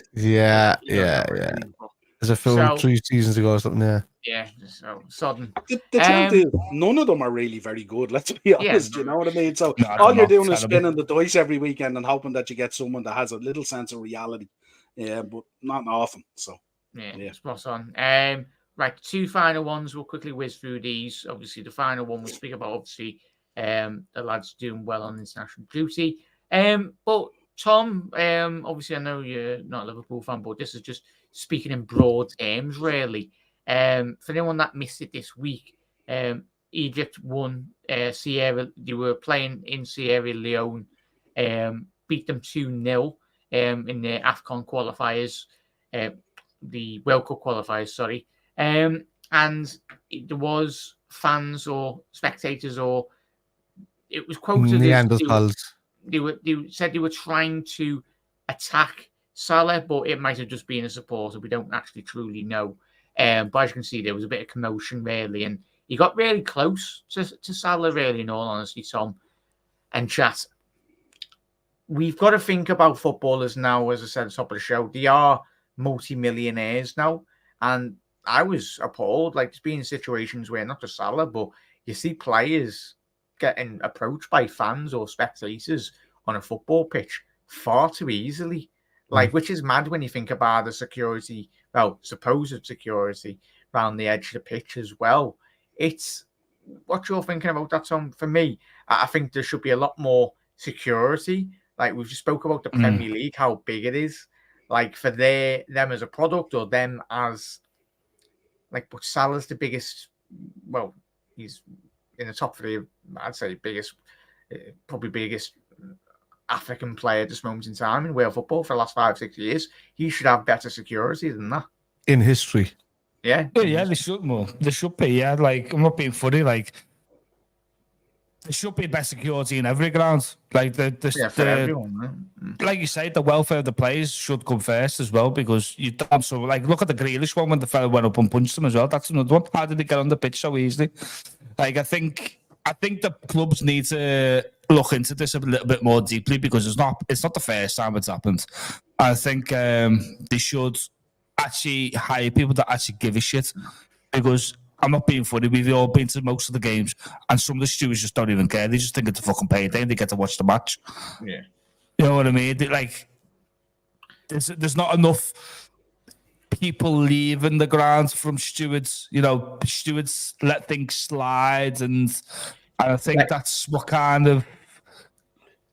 There's a film 3 seasons ago or something there. Yeah, so sudden. The truth is, none of them are really very good. Let's be honest. You know what I mean? So all you're doing is spinning the dice every weekend and hoping that you get someone that has a little sense of reality. Yeah, but not often. So spot on. Right, 2 final ones. We'll quickly whiz through these. Obviously, the final one we'll speak about. Obviously, the lads doing well on international duty. But Tom, obviously, I know you're not a Liverpool fan, but this is just speaking in broad terms, really. For anyone that missed it this week, Egypt won Sierra. They were playing in Sierra Leone, beat them 2-0 in the AFCON qualifiers, the World Cup qualifiers, sorry. And there was fans or spectators, or it was quoted as they said they were trying to attack Salah, but it might have just been a supporter. We don't actually truly know. But as you can see, there was a bit of commotion, really, and he got really close to Salah, really, in all honesty, Tom and chat. We've got to think about footballers now, as I said at the top of the show. They are multi-millionaires now, and I was appalled. Like, there's been situations where not just Salah, but you see players getting approached by fans or spectators on a football pitch far too easily. Like, which is mad when you think about the security, well, supposed security around the edge of the pitch as well. It's what you're thinking about that, Tom. For me, I think there should be a lot more security. Like, we've just spoke about the Premier League, how big it is. Like, for them as a product, or them as, like, but Salah's the biggest, well, he's in the top 3, I'd say probably biggest African player at this moment in time in world football for the last 5-6 years. He should have better security than that in history. Yeah, they should more. They should be. Yeah, like, I'm not being funny. Like, there should be better security in every ground. Like for everyone, like you say, the welfare of the players should come first as well, because you don't. So, like, look at the Grealish one when the fella went up and punched him as well. That's another one. How did they get on the pitch so easily? Like, I think the clubs need to look into this a little bit more deeply, because it's not the first time it's happened. I think they should actually hire people that actually give a shit, because I'm not being funny, we've all been to most of the games, and some of the stewards just don't even care. They just think it's a fucking payday and they get to watch the match. Yeah. You know what I mean? Like, there's not enough people leaving the ground from stewards. You know, stewards let things slide, and I think that's what kind of,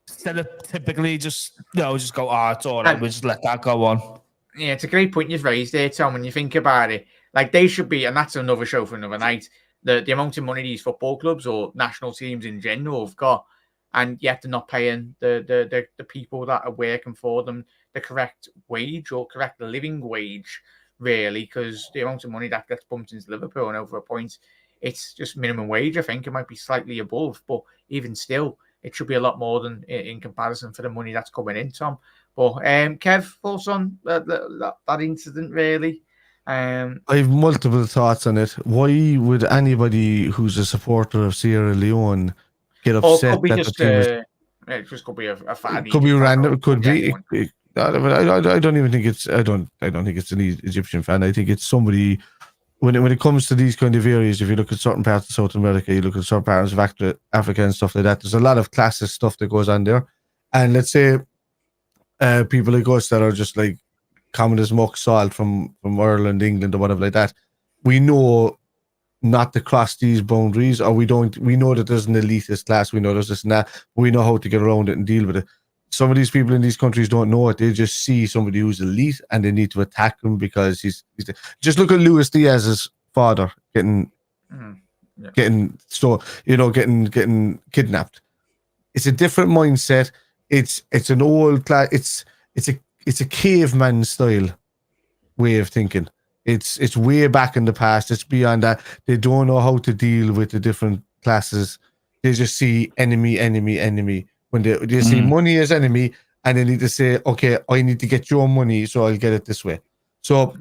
instead of typically just just go, it's all right, we'll just let that go on. Yeah, it's a great point you've raised there, Tom. When you think about it, like they should be, and that's another show for another night. The amount of money these football clubs or national teams in general have got, and yet they're not paying the people that are working for them the correct wage or correct living wage, really, because the amount of money that gets pumped into Liverpool and over a point, it's just minimum wage. I think it might be slightly above, but even still, it should be a lot more than in comparison for the money that's coming in, Tom. But Kev, thoughts on that incident, really? I have multiple thoughts on it. Why would anybody who's a supporter of Sierra Leone get upset could be that just, the team was... it just could be a fan. Could be random. Could be. I don't even think it's. I don't think it's an Egyptian fan. I think it's somebody. When it comes to these kind of areas, if you look at certain parts of South America, you look at certain parts of Africa and stuff like that. There's a lot of classist stuff that goes on there, and let's say people like us that are just like common as muck salt from Ireland, England, or whatever like that. We know not to cross these boundaries, or we know that there's an elitist class. We know there's this and that. We know how to get around it and deal with it. Some of these people in these countries don't know it. They just see somebody who's elite and they need to attack him because he's just look at Luis Diaz's father getting kidnapped. It's a different mindset. It's an old class. It's a caveman style way of thinking. It's way back in the past. It's beyond that. They don't know how to deal with the different classes. They just see enemy. When they see money as enemy, and they need to say, okay, I need to get your money, so I'll get it this way. So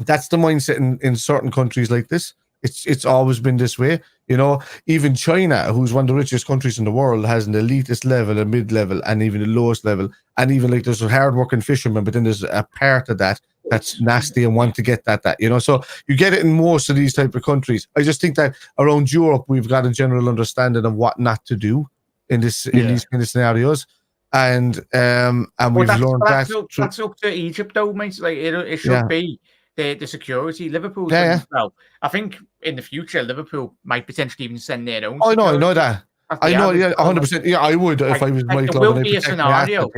that's the mindset in certain countries like this. It's always been this way. You know, even China, who's one of the richest countries in the world, has an elitist level, a mid-level, and even the lowest level. And even like there's a hard-working fisherman, but then there's a part of that that's nasty and want to get that. You know, so you get it in most of these type of countries. I just think that around Europe, we've got a general understanding of what not to do in these kind of scenarios, and we've learned that. That's up to Egypt, though, mate. Like it should be the security. Liverpool, well, I think in the future Liverpool might potentially even send their own. I know that. I know, 100%. Yeah, I would if I was my club. There will be a scenario.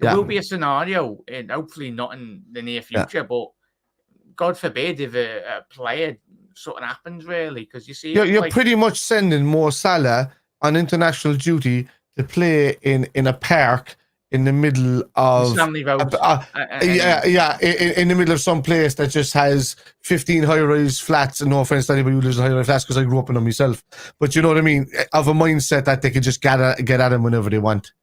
There will be a scenario, and hopefully not in the near future, but God forbid if a player something happens, really, because you see, you're pretty much sending Mo Salah on international duty to play in a park in the middle of Stanley Road. In the middle of some place that just has 15 high-rise flats. And no offense to anybody who lives in high-rise flats, because I grew up in them myself. But you know what I mean? Of a mindset that they can just get at them whenever they want.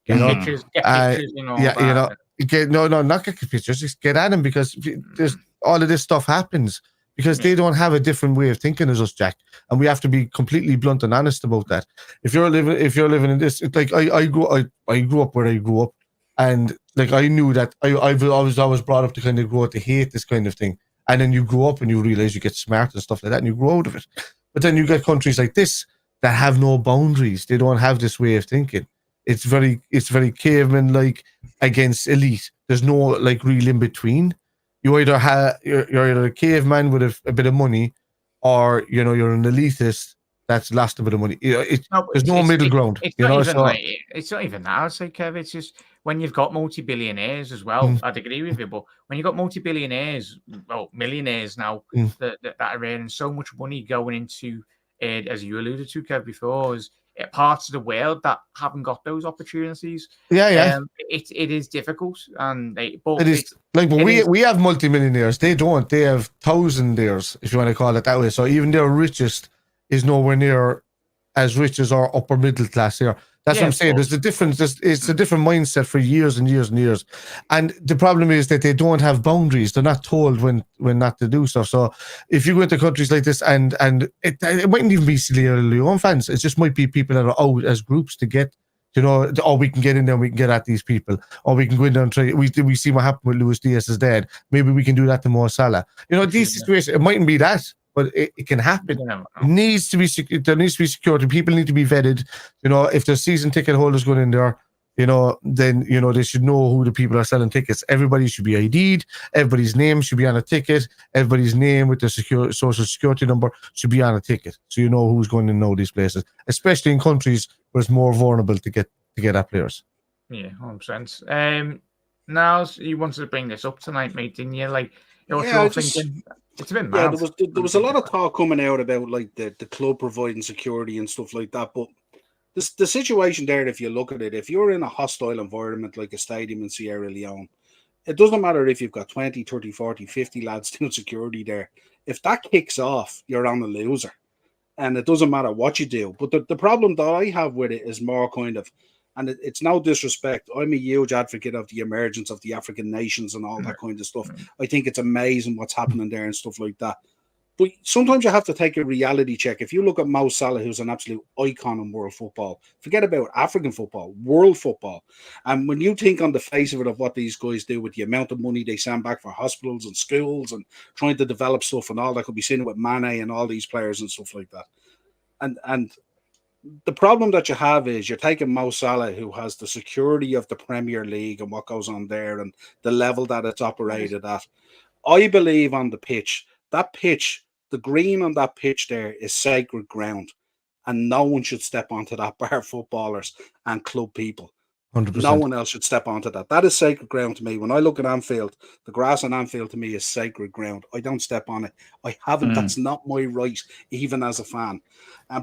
Get pictures and all not get pictures. Just get at them, because there's all of this stuff happens. Because they don't have a different way of thinking as us, Jack, and we have to be completely blunt and honest about that. If you're living in this, it's like I grew up where I grew up, and like I knew that I was always brought up to kind of grow up to hate this kind of thing, and then you grow up and you realize you get smart and stuff like that, and you grow out of it. But then you get countries like this that have no boundaries. They don't have this way of thinking. It's very caveman like against elite. There's no like real in between. You're either a caveman with a bit of money, or you're an elitist that's lost a bit of money. There's no middle ground. It's not even that. I'd say, Kev, it's just when you've got multi-billionaires as well. I'd agree with you, but when you've got multi-billionaires, well, millionaires now that are earning so much money going into, as you alluded to, Kev, before, is parts of the world that haven't got those opportunities. It is difficult, and we have multimillionaires. They don't. They have thousandaires, if you want to call it that way. So even their richest is nowhere near as rich as our upper middle class here. That's what I'm saying. There's a difference. It's a different mindset for years and years and years. And the problem is that they don't have boundaries. They're not told when not to do stuff. So if you go into countries like this, and it mightn't even be Sierra Leone fans. It just might be people that are out as groups to get, we can get in there and we can get at these people. Or we can go in there and try. We see what happened with Luis Diaz's dad. Maybe we can do that to Mo Salah. These situations, it mightn't be that, but it can happen. There needs to be security. People need to be vetted. If there's season ticket holders going in there, then they should know who the people are selling tickets. Everybody should be ID'd. Everybody's name should be on a ticket. Everybody's name with their social security number should be on a ticket, so you know who's going to know these places, especially in countries where it's more vulnerable to get at players. Yeah, 100%. Now you wanted to bring this up tonight, mate, didn't you? Like, what you're thinking? It's a bit mad. There was a lot of talk coming out about like the club providing security and stuff like that, but the situation there, if you look at it, if you're in a hostile environment like a stadium in Sierra Leone, it doesn't matter if you've got 20, 30, 40, 50 lads doing security there. If that kicks off, you're on a loser. And it doesn't matter what you do. But the problem that I have with it is more kind of, and it's no disrespect, I'm a huge advocate of the emergence of the African nations and all that kind of stuff. I think it's amazing what's happening there and stuff like that. But sometimes you have to take a reality check. If you look at Mo Salah, who's an absolute icon in world football, forget about African football, world football. And when you think on the face of it of what these guys do with the amount of money they send back for hospitals and schools and trying to develop stuff and all that, could be seen with Mane and all these players and stuff like that. And the problem that you have is you're taking Mo Salah, who has the security of the Premier League and what goes on there and the level that it's operated at. I believe on the pitch, the green on that pitch there is sacred ground, and no one should step onto that, bar footballers and club people. 100%. No one else should step onto that. That is sacred ground to me. When I look at Anfield, the grass on Anfield to me is sacred ground. I don't step on it. I haven't. That's not my right, even as a fan.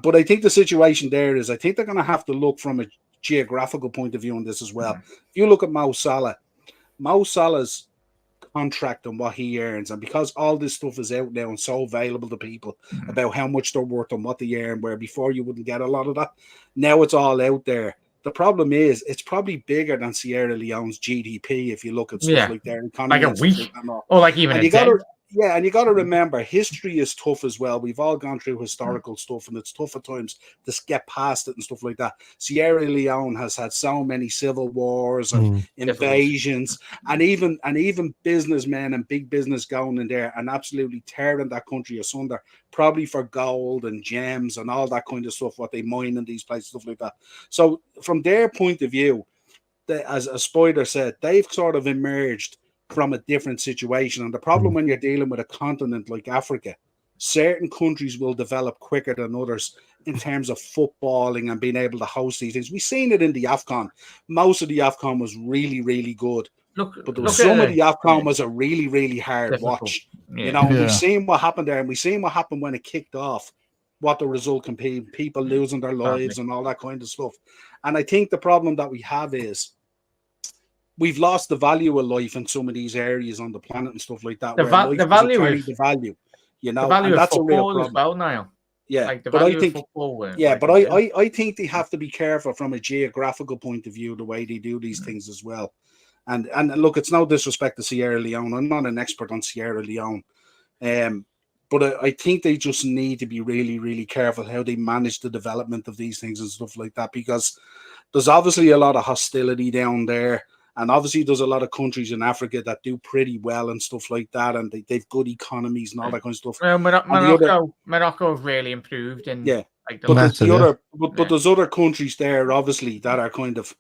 But I think the situation there is, I think they're going to have to look from a geographical point of view on this as well. If you look at Mo Salah's contract and what he earns, and because all this stuff is out now and so available to people about how much they're worth and what they earn, where before you wouldn't get a lot of that, now it's all out there. The problem is it's probably bigger than Sierra Leone's GDP if you look at stuff like their economy, like a week, or like even a day. And you got to remember, history is tough as well. We've all gone through historical stuff, and it's tough at times to get past it and stuff like that. Sierra Leone has had so many civil wars and invasions, and even businessmen and big business going in there and absolutely tearing that country asunder, probably for gold and gems and all that kind of stuff, what they mine in these places, stuff like that. So from their point of view, as Spider said, they've sort of emerged from a different situation. And the problem when you're dealing with a continent like Africa, certain countries will develop quicker than others in terms of footballing and being able to host these things. We've seen it in the AFCON. Most of the AFCON was really, really good. But some of the AFCON was a really, really hard watch. We've seen what happened there, and we've seen what happened when it kicked off, what the result can be, people losing their lives and all that kind of stuff. And I think the problem that we have is we've lost the value of life in some of these areas on the planet and stuff like that. The value of that's football a real problem as well now. Yeah, like the but value I think, of football. I think they have to be careful from a geographical point of view the way they do these things as well. And look, it's no disrespect to Sierra Leone. I'm not an expert on Sierra Leone, but I think they just need to be really, really careful how they manage the development of these things and stuff like that, because there's obviously a lot of hostility down there. And obviously, there's a lot of countries in Africa that do pretty well and stuff like that, and they've good economies and all that kind of stuff. Well, Morocco have really improved, and but there's other countries there, obviously, that are kind of,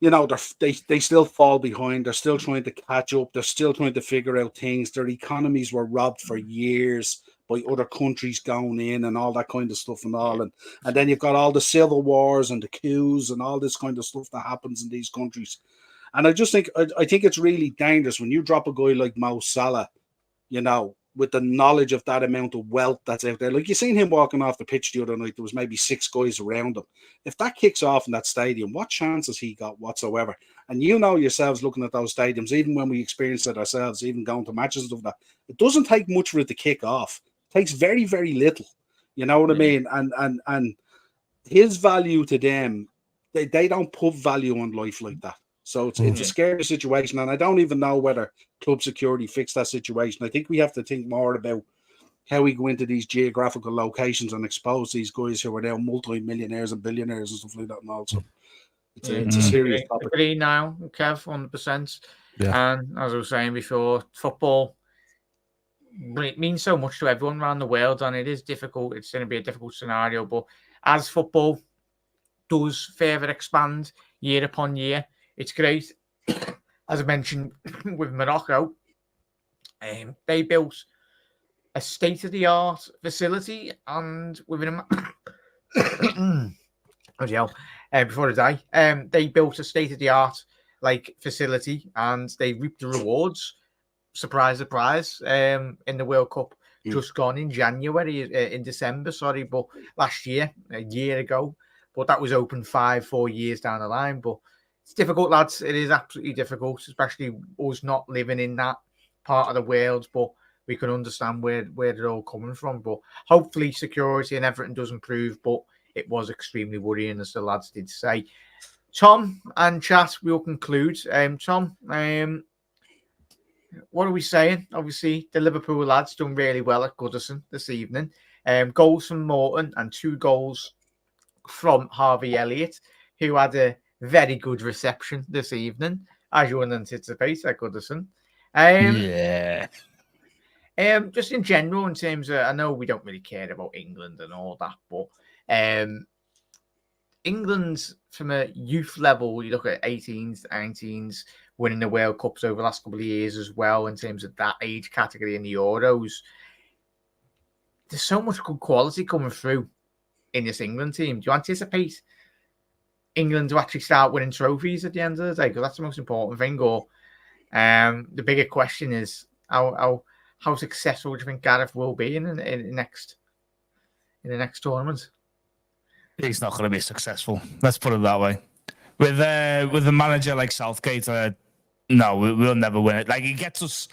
they still fall behind. They're still trying to catch up. They're still trying to figure out things. Their economies were robbed for years by other countries going in and all that kind of stuff and all. And then you've got all the civil wars and the coups and all this kind of stuff that happens in these countries. And I just think, I think it's really dangerous when you drop a guy like Mo Salah, with the knowledge of that amount of wealth that's out there. Like, you seen him walking off the pitch the other night, there was maybe 6 guys around him. If that kicks off in that stadium, what chance has he got whatsoever? And yourselves looking at those stadiums, even when we experience it ourselves, even going to matches and stuff like that, it doesn't take much for it to kick off. It takes very, very little. You know what I mean? And his value to them, they don't put value on life like that. So it's a scary situation, and I don't even know whether club security fixed that situation. I think we have to think more about how we go into these geographical locations and expose these guys who are now multi-millionaires and billionaires and stuff like that. And also, it's a serious topic. Agree now, Kev, 100%. Yeah. And as I was saying before, football, it means so much to everyone around the world, and it is difficult. It's going to be a difficult scenario, but as football does further expand, year upon year. It's great. As I mentioned with Morocco, they built a state-of-the-art facility, and within before I die, they built a state-of-the-art facility, and they reaped the rewards. Surprise, surprise! In the World Cup just gone in January, in December, sorry, but last year, a year ago. But that was open 4 years down the line. But it's difficult, lads. It is absolutely difficult, especially us not living in that part of the world. But we can understand where they're all coming from. But hopefully security and everything does improve. But it was extremely worrying, as the lads did say. Tom and chat, we'll conclude. Tom, what are we saying? Obviously, the Liverpool lads done really well at Goodison this evening. Goals from Morton and 2 goals from Harvey Elliott, who had a very good reception this evening, as you would anticipate at Goodison. Just in general, in terms of, I know we don't really care about England and all that, but England, from a youth level, you look at 18s, 19s, winning the World Cups over the last couple of years as well, in terms of that age category in the Euros. There's so much good quality coming through in this England team. Do you anticipate England to actually start winning trophies at the end of the day? Because that's the most important thing. Or the bigger question is how successful do you think Gareth will be in the next tournament? He's not going to be successful. Let's put it that way. With a manager like Southgate, no, we'll never win it. Like, he gets us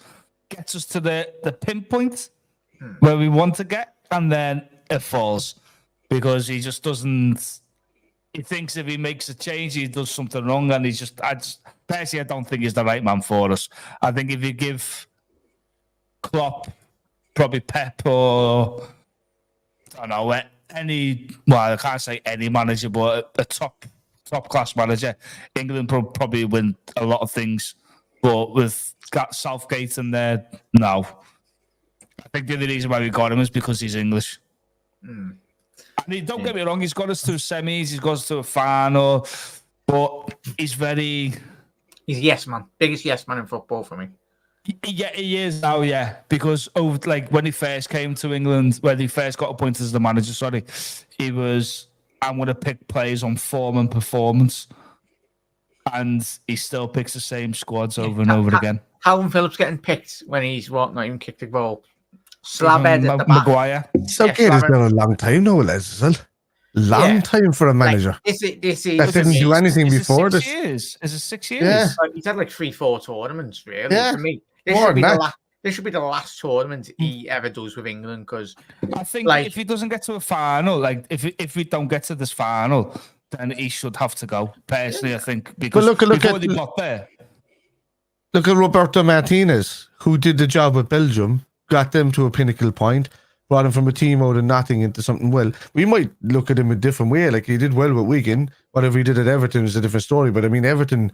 to the pinpoint where we want to get, and then it falls because he just doesn't. He thinks if he makes a change, he does something wrong, and personally, I don't think he's the right man for us. I think if you give Klopp, probably Pep, or I don't know, I can't say any manager, but a top class manager, England probably win a lot of things. But with Southgate in there, no. I think the only reason why we got him is because he's English. And don't get me wrong, he's got us to semis, he's got us to a final, but he's a yes man, biggest yes man in football for me. Yeah, he is now, because when he first came to England, when he first got appointed as the manager, he was, I'm going to pick players on form and performance, and he still picks the same squads over and over again. Calvin Phillips getting picked when he's not even kicked a goal. Slabhead at the back. Maguire. Southgate has been a long time now, Les. Long time for a manager. This is that didn't do anything before this. 6 years? Is it 6 years? Yeah. He's had 3-4 tournaments, really. Yeah. For me, this should be the last tournament he ever does with England, because I think if he doesn't get to a final, if we don't get to this final, then he should have to go. Personally, I think, because before they got there. Look at Roberto Martinez, who did the job with Belgium, got them to a pinnacle point, brought him from a team out of nothing into something well. We might look at him a different way. Like, he did well with Wigan. Whatever he did at Everton is a different story. But I mean, Everton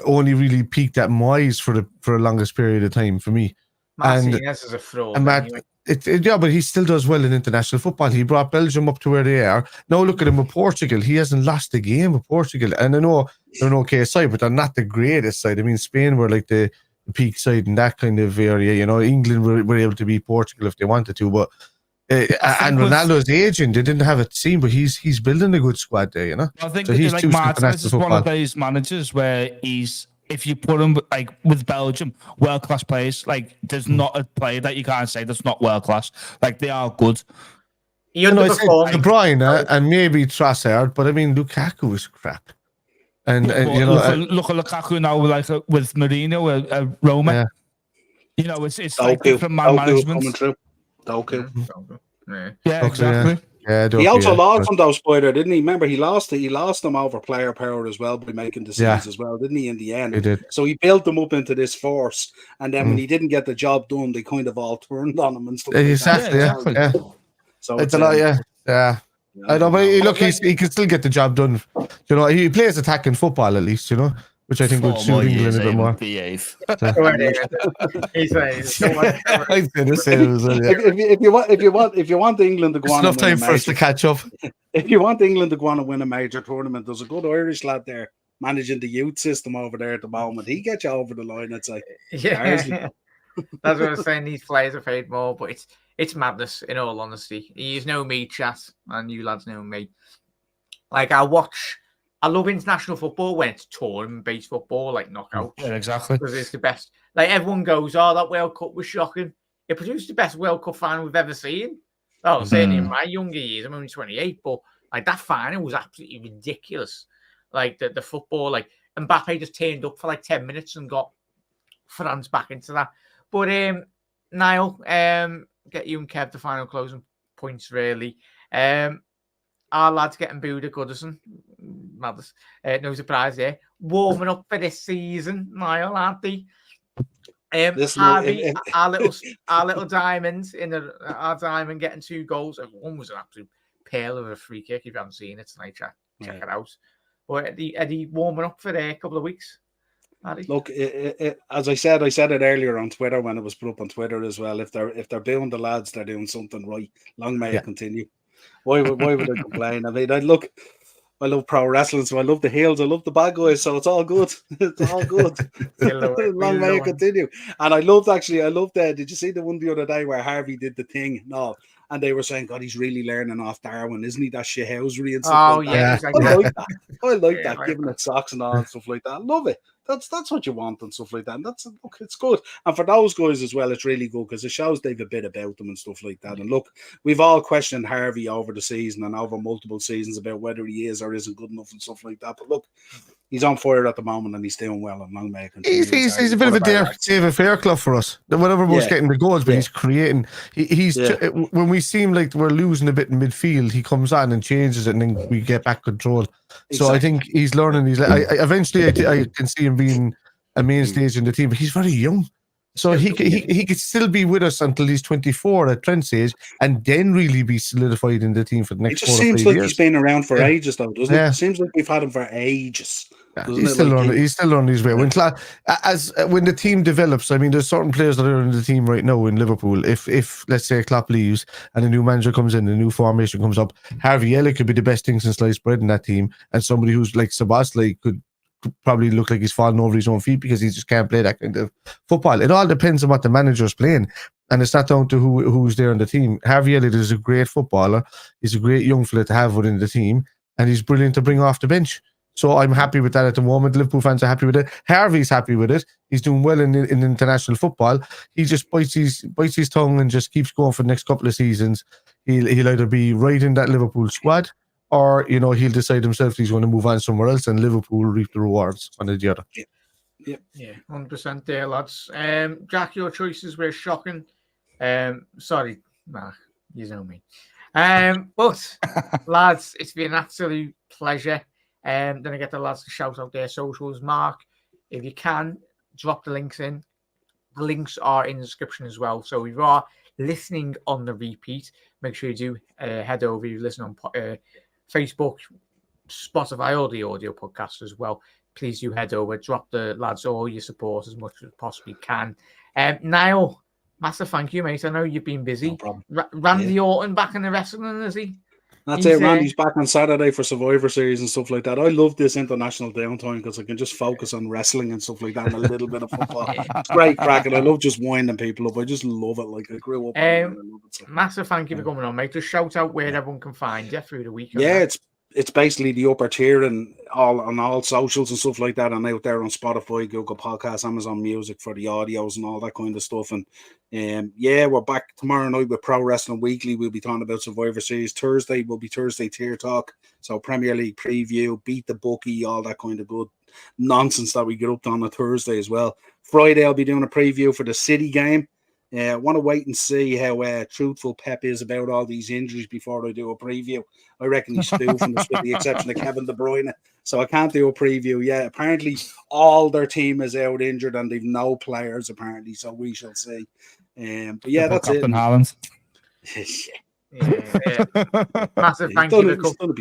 only really peaked at Moyes for the longest period of time for me. Martinez is a fraud. But he still does well in international football. He brought Belgium up to where they are. Now look at him with Portugal. He hasn't lost a game with Portugal. And I know they're an okay side, but they're not the greatest side. I mean, Spain were like the peak side in that kind of area. You know, England were able to beat Portugal if they wanted to. But and Ronaldo's aging. They didn't have a team, but he's building a good squad there. You know, I think so Martinez is one of those managers where if you put him with Belgium, world class players, there's not a player that you can't say that's not world class. They are good. He underperformed. De Bruyne and maybe Trossard, but I mean Lukaku is crap. And look at Lukaku now, with Mourinho, Roma. Yeah. You know, it's different management. Yeah, exactly. Yeah, he also lost him though, Spider, didn't he? Remember, he lost them over player power as well by making decisions as well, didn't he? In the end, he did. So he built them up into this force, and then when he didn't get the job done, they kind of all turned on him and stuff. Exactly. Yeah. So it's a lot. Yeah. I know, but look, he can still get the job done. You know, he plays attacking football at least. You know, which I think would 4 suit more England years, a bit more. behave. He's I'd say the same as well, yeah. If you want England to go It's on enough and win time a for us to major, catch up. if you want England to go on and win a major tournament, there's a good Irish lad there managing the youth system over there at the moment. He gets you over the line, I'd say. Yeah, that's what I was saying. These players are paid more, but it's madness. In all honesty, you know me, chat, and you lads know me. Like I love international football when it's tournament-based football, like knockouts. Yeah, exactly. Because it's the best. Like everyone goes, "Oh, that World Cup was shocking." It produced the best World Cup final we've ever seen. Oh, certainly in my younger years. I'm only 28, but like that final was absolutely ridiculous. Like the football, like Mbappe just turned up for like 10 minutes and got France back into that. But Niall, get you and Kev the final closing points, really. Our lads getting booed at Goodison. Madness. No surprise there. Warming up for this season, Niall, aren't they? Harvey, our little diamond our diamond getting 2 goals. One was an absolute pearl of a free kick. If you haven't seen it tonight, check it out. But Eddie warming up for a couple of weeks. Look, as I said it earlier on Twitter when it was put up on Twitter as well. If they're doing the lads, they're doing something right. Long may it continue. Why would I complain? I mean, I love pro wrestling, so I love the heels, I love the bad guys, so it's all good. It's all good. Long may it continue. And I loved did you see the one the other day where Harvey did the thing? No. And they were saying, God, he's really learning off Darwin, isn't he? That shithousery and stuff like that. I like that. I like that, giving it socks and all and stuff like that. I love it. That's what you want and stuff like that. And it's good. And for those guys as well, it's really good because it shows they've a bit about them and stuff like that. And look, we've all questioned Harvey over the season and over multiple seasons about whether he is or isn't good enough and stuff like that. But look, he's on fire at the moment and he's doing well. And long may it continue. He's a bit of a David Fairclough for us. Whatever was getting the goals, but he's creating. When we seem like we're losing a bit in midfield, he comes on and changes it, and then we get back control. Exactly. So I think he's learning. Eventually, I can see him being a main stage in the team, but he's very young. So he could still be with us until he's 24 at Trent's age, and then really be solidified in the team for the next 4 or 5 years. It just seems like he's been around for ages, though, doesn't it? It seems like we've had him for ages. Yeah, he's still learning his way. When the team develops, I mean, there's certain players that are in the team right now in Liverpool. If let's say Klopp leaves and a new manager comes in, a new formation comes up, Harvey Elliott could be the best thing since sliced bread in that team, and somebody who's like Szoboszlai could probably look like he's falling over his own feet because he just can't play that kind of football. It all depends on what the manager's playing, and it's not down to who's there in the team. Harvey Elliott is a great footballer. He's a great young fella to have within the team, and he's brilliant to bring off the bench. So I'm happy with that at the moment. Liverpool fans are happy with it. Harvey's happy with it. He's doing well in international football. He just bites his tongue and just keeps going for the next couple of seasons. He'll either be right in that Liverpool squad, or he'll decide himself he's going to move on somewhere else, and Liverpool will reap the rewards on the other. Yeah, 100% there, lads. Jack, your choices were shocking. Sorry, you know me. But lads, it's been an absolute pleasure. Then I get the lads to shout out their socials. Mark, if you can, drop the links in. The links are in the description as well. So if you are listening on the repeat, make sure you do head over. You listen on Facebook, Spotify, or the audio podcast as well. Please do head over. Drop the lads all your support as much as possibly can. Niall, massive thank you, mate. I know you've been busy. No problem. Randy Orton back in the wrestling, is he? That's it. Randy's back on Saturday for Survivor Series and stuff like that. I love this international downtime because I can just focus on wrestling and stuff like that and a little bit of football. It's great crack, and I love just winding people up. I just love it. Like I grew up. I love it, so. Massive thank you for coming on, mate. Just shout out where everyone can find you through the week. Yeah, it's basically the upper tier and on all socials and stuff like that, and out there on Spotify, Google Podcasts, Amazon Music for the audios and all that kind of stuff. And we're back tomorrow night with Pro Wrestling Weekly. We'll be talking about Survivor Series. Thursday will be Thursday Tier Talk, so Premier League preview, beat the bookie, all that kind of good nonsense that we get up to on a Thursday as well. Friday I'll be doing a preview for the City game. I want to wait and see how truthful Pep is about all these injuries before I do a preview. I reckon he's spoofing us with the exception of Kevin De Bruyne. So I can't do a preview yet. Apparently, all their team is out injured and they've no players, apparently. So we shall see. But yeah, that's Captain it. Haaland. Massive thank you for coming.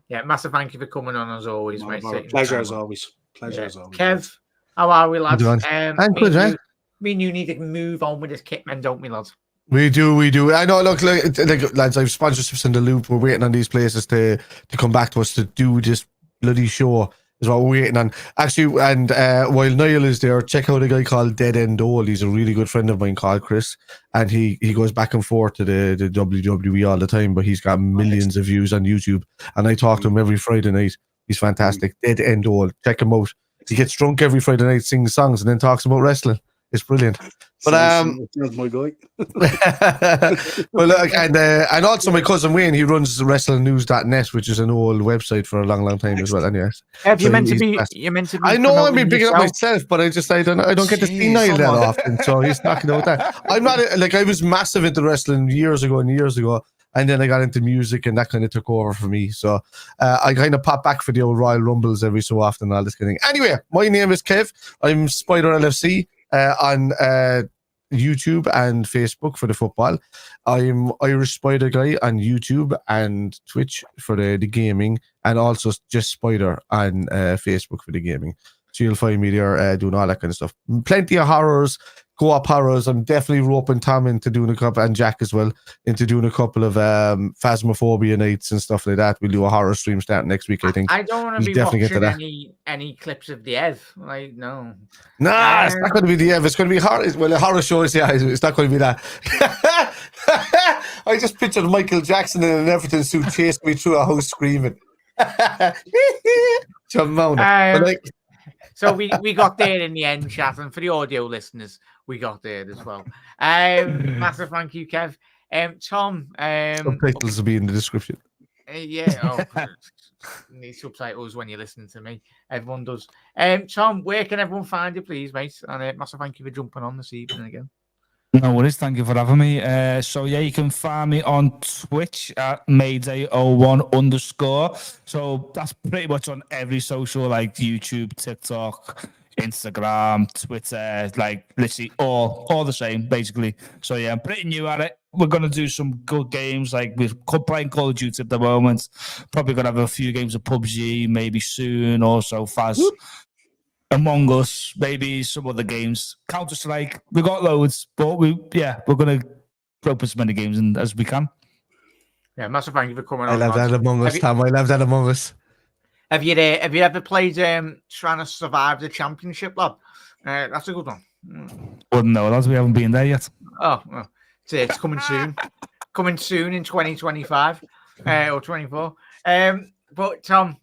Yeah, massive thank you for coming on as always, mate. Pleasure as always. Pleasure as always. Kev, how are we, lads? Good, I'm good, right? Me and you need to move on with this kitman, don't we, lads? We do. I know. Look, like lads, I've sponsorships in the loop. We're waiting on these places to come back to us to do this bloody show. Is what we're waiting on. Actually, and while Niall is there, check out a guy called Dead End Ole. He's a really good friend of mine called Chris, and he goes back and forth to the WWE all the time. But he's got millions of views on YouTube, and I talk to him every Friday night. He's fantastic. Dead End Ole. Check him out. He gets drunk every Friday night, sings songs, and then talks about wrestling. It's brilliant. But sounds my guy. well, look, and also my cousin Wayne, he runs WrestlingNews.net, which is an old website for a long time as well. Anyways, you're meant to be. I know I'm being bigging up myself, but I don't get to see Niall that often, so he's knocking out that. I'm not like I was massive into wrestling years ago, and then I got into music, and that kind of took over for me. So I kind of pop back for the old Royal Rumbles every so often, all this kind of thing. Anyway, my name is Kev. I'm Spider LFC. On YouTube and Facebook for the football. I'm Irish Spider Guy on YouTube and Twitch for the gaming, and also just Spider on Facebook for the gaming. So you'll find me there doing all that kind of stuff. Plenty of horrors, co-op horrors. I'm definitely roping Tom into doing a couple, and Jack as well, into doing a couple of Phasmophobia nights and stuff like that. We'll do a horror stream starting next week, I think. I don't want to be watching any clips of the Ev. Like, no. Nah, it's not going to be the Ev. It's going to be horror. Well, a horror show, yeah, it's not going to be that. I just pictured Michael Jackson in an Everton suit chasing me through a house screaming. So we got there in the end, chat, and for the audio listeners, we got there as well. Massive thank you, Kev. Tom. Subtitles will be in the description. Need subtitles when you're listening to me. Everyone does. Tom, where can everyone find you, please, mate? And massive thank you for jumping on this evening again. No worries, thank you for having me. So yeah, you can find me on Twitch at Mayday01_. So that's pretty much on every social, like YouTube, TikTok, Instagram, Twitter, like literally all the same, basically. So yeah, I'm pretty new at it. We're gonna do some good games, like we're playing Call of Duty at the moment. Probably gonna have a few games of PUBG, maybe soon, also Faz. Among Us, maybe some other games. Counter-Strike, we got loads, but we're going to rope as many games as we can. Yeah, massive thank you for coming on. I love that Among Us, Tom. I love that Among Us. Have you ever played Trying to Survive the Championship, lad? That's a good one. Wouldn't know, lads. We haven't been there yet. Oh, well, it's coming soon. Coming soon in 2025 or 24. But Tom,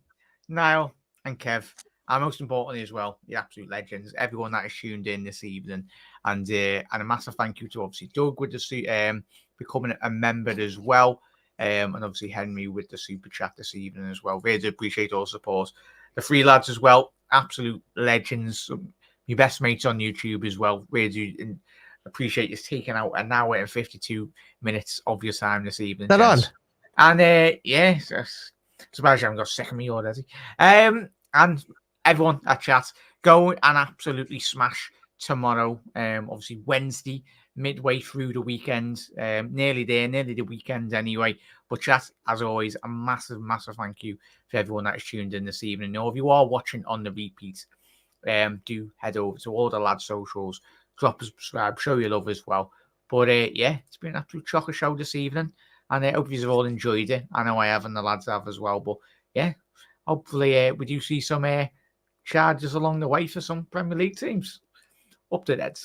Niall, and Kev, and most importantly as well, the absolute legends, everyone that is tuned in this evening, and a massive thank you to obviously Doug with the becoming a member as well, and obviously Henry with the super chat this evening as well. Really do appreciate all support. The three lads as well, absolute legends. Your best mates on YouTube as well. Really do appreciate you taking out an hour and 52 minutes of your time this evening. That on? And yes, surprised you haven't got second me already. And everyone at chat, go and absolutely smash tomorrow. Obviously Wednesday, midway through the weekend, nearly the weekend anyway. But chat, as always, a massive thank you for everyone that is tuned in this evening. Now, if you are watching on the repeat, do head over to all the lads' socials, drop a subscribe, show your love as well. But it's been an absolute chocker show this evening, and I hope you've all enjoyed it. I know I have, and the lads have as well. But yeah, hopefully we do see some charges along the way for some Premier League teams. Up to that.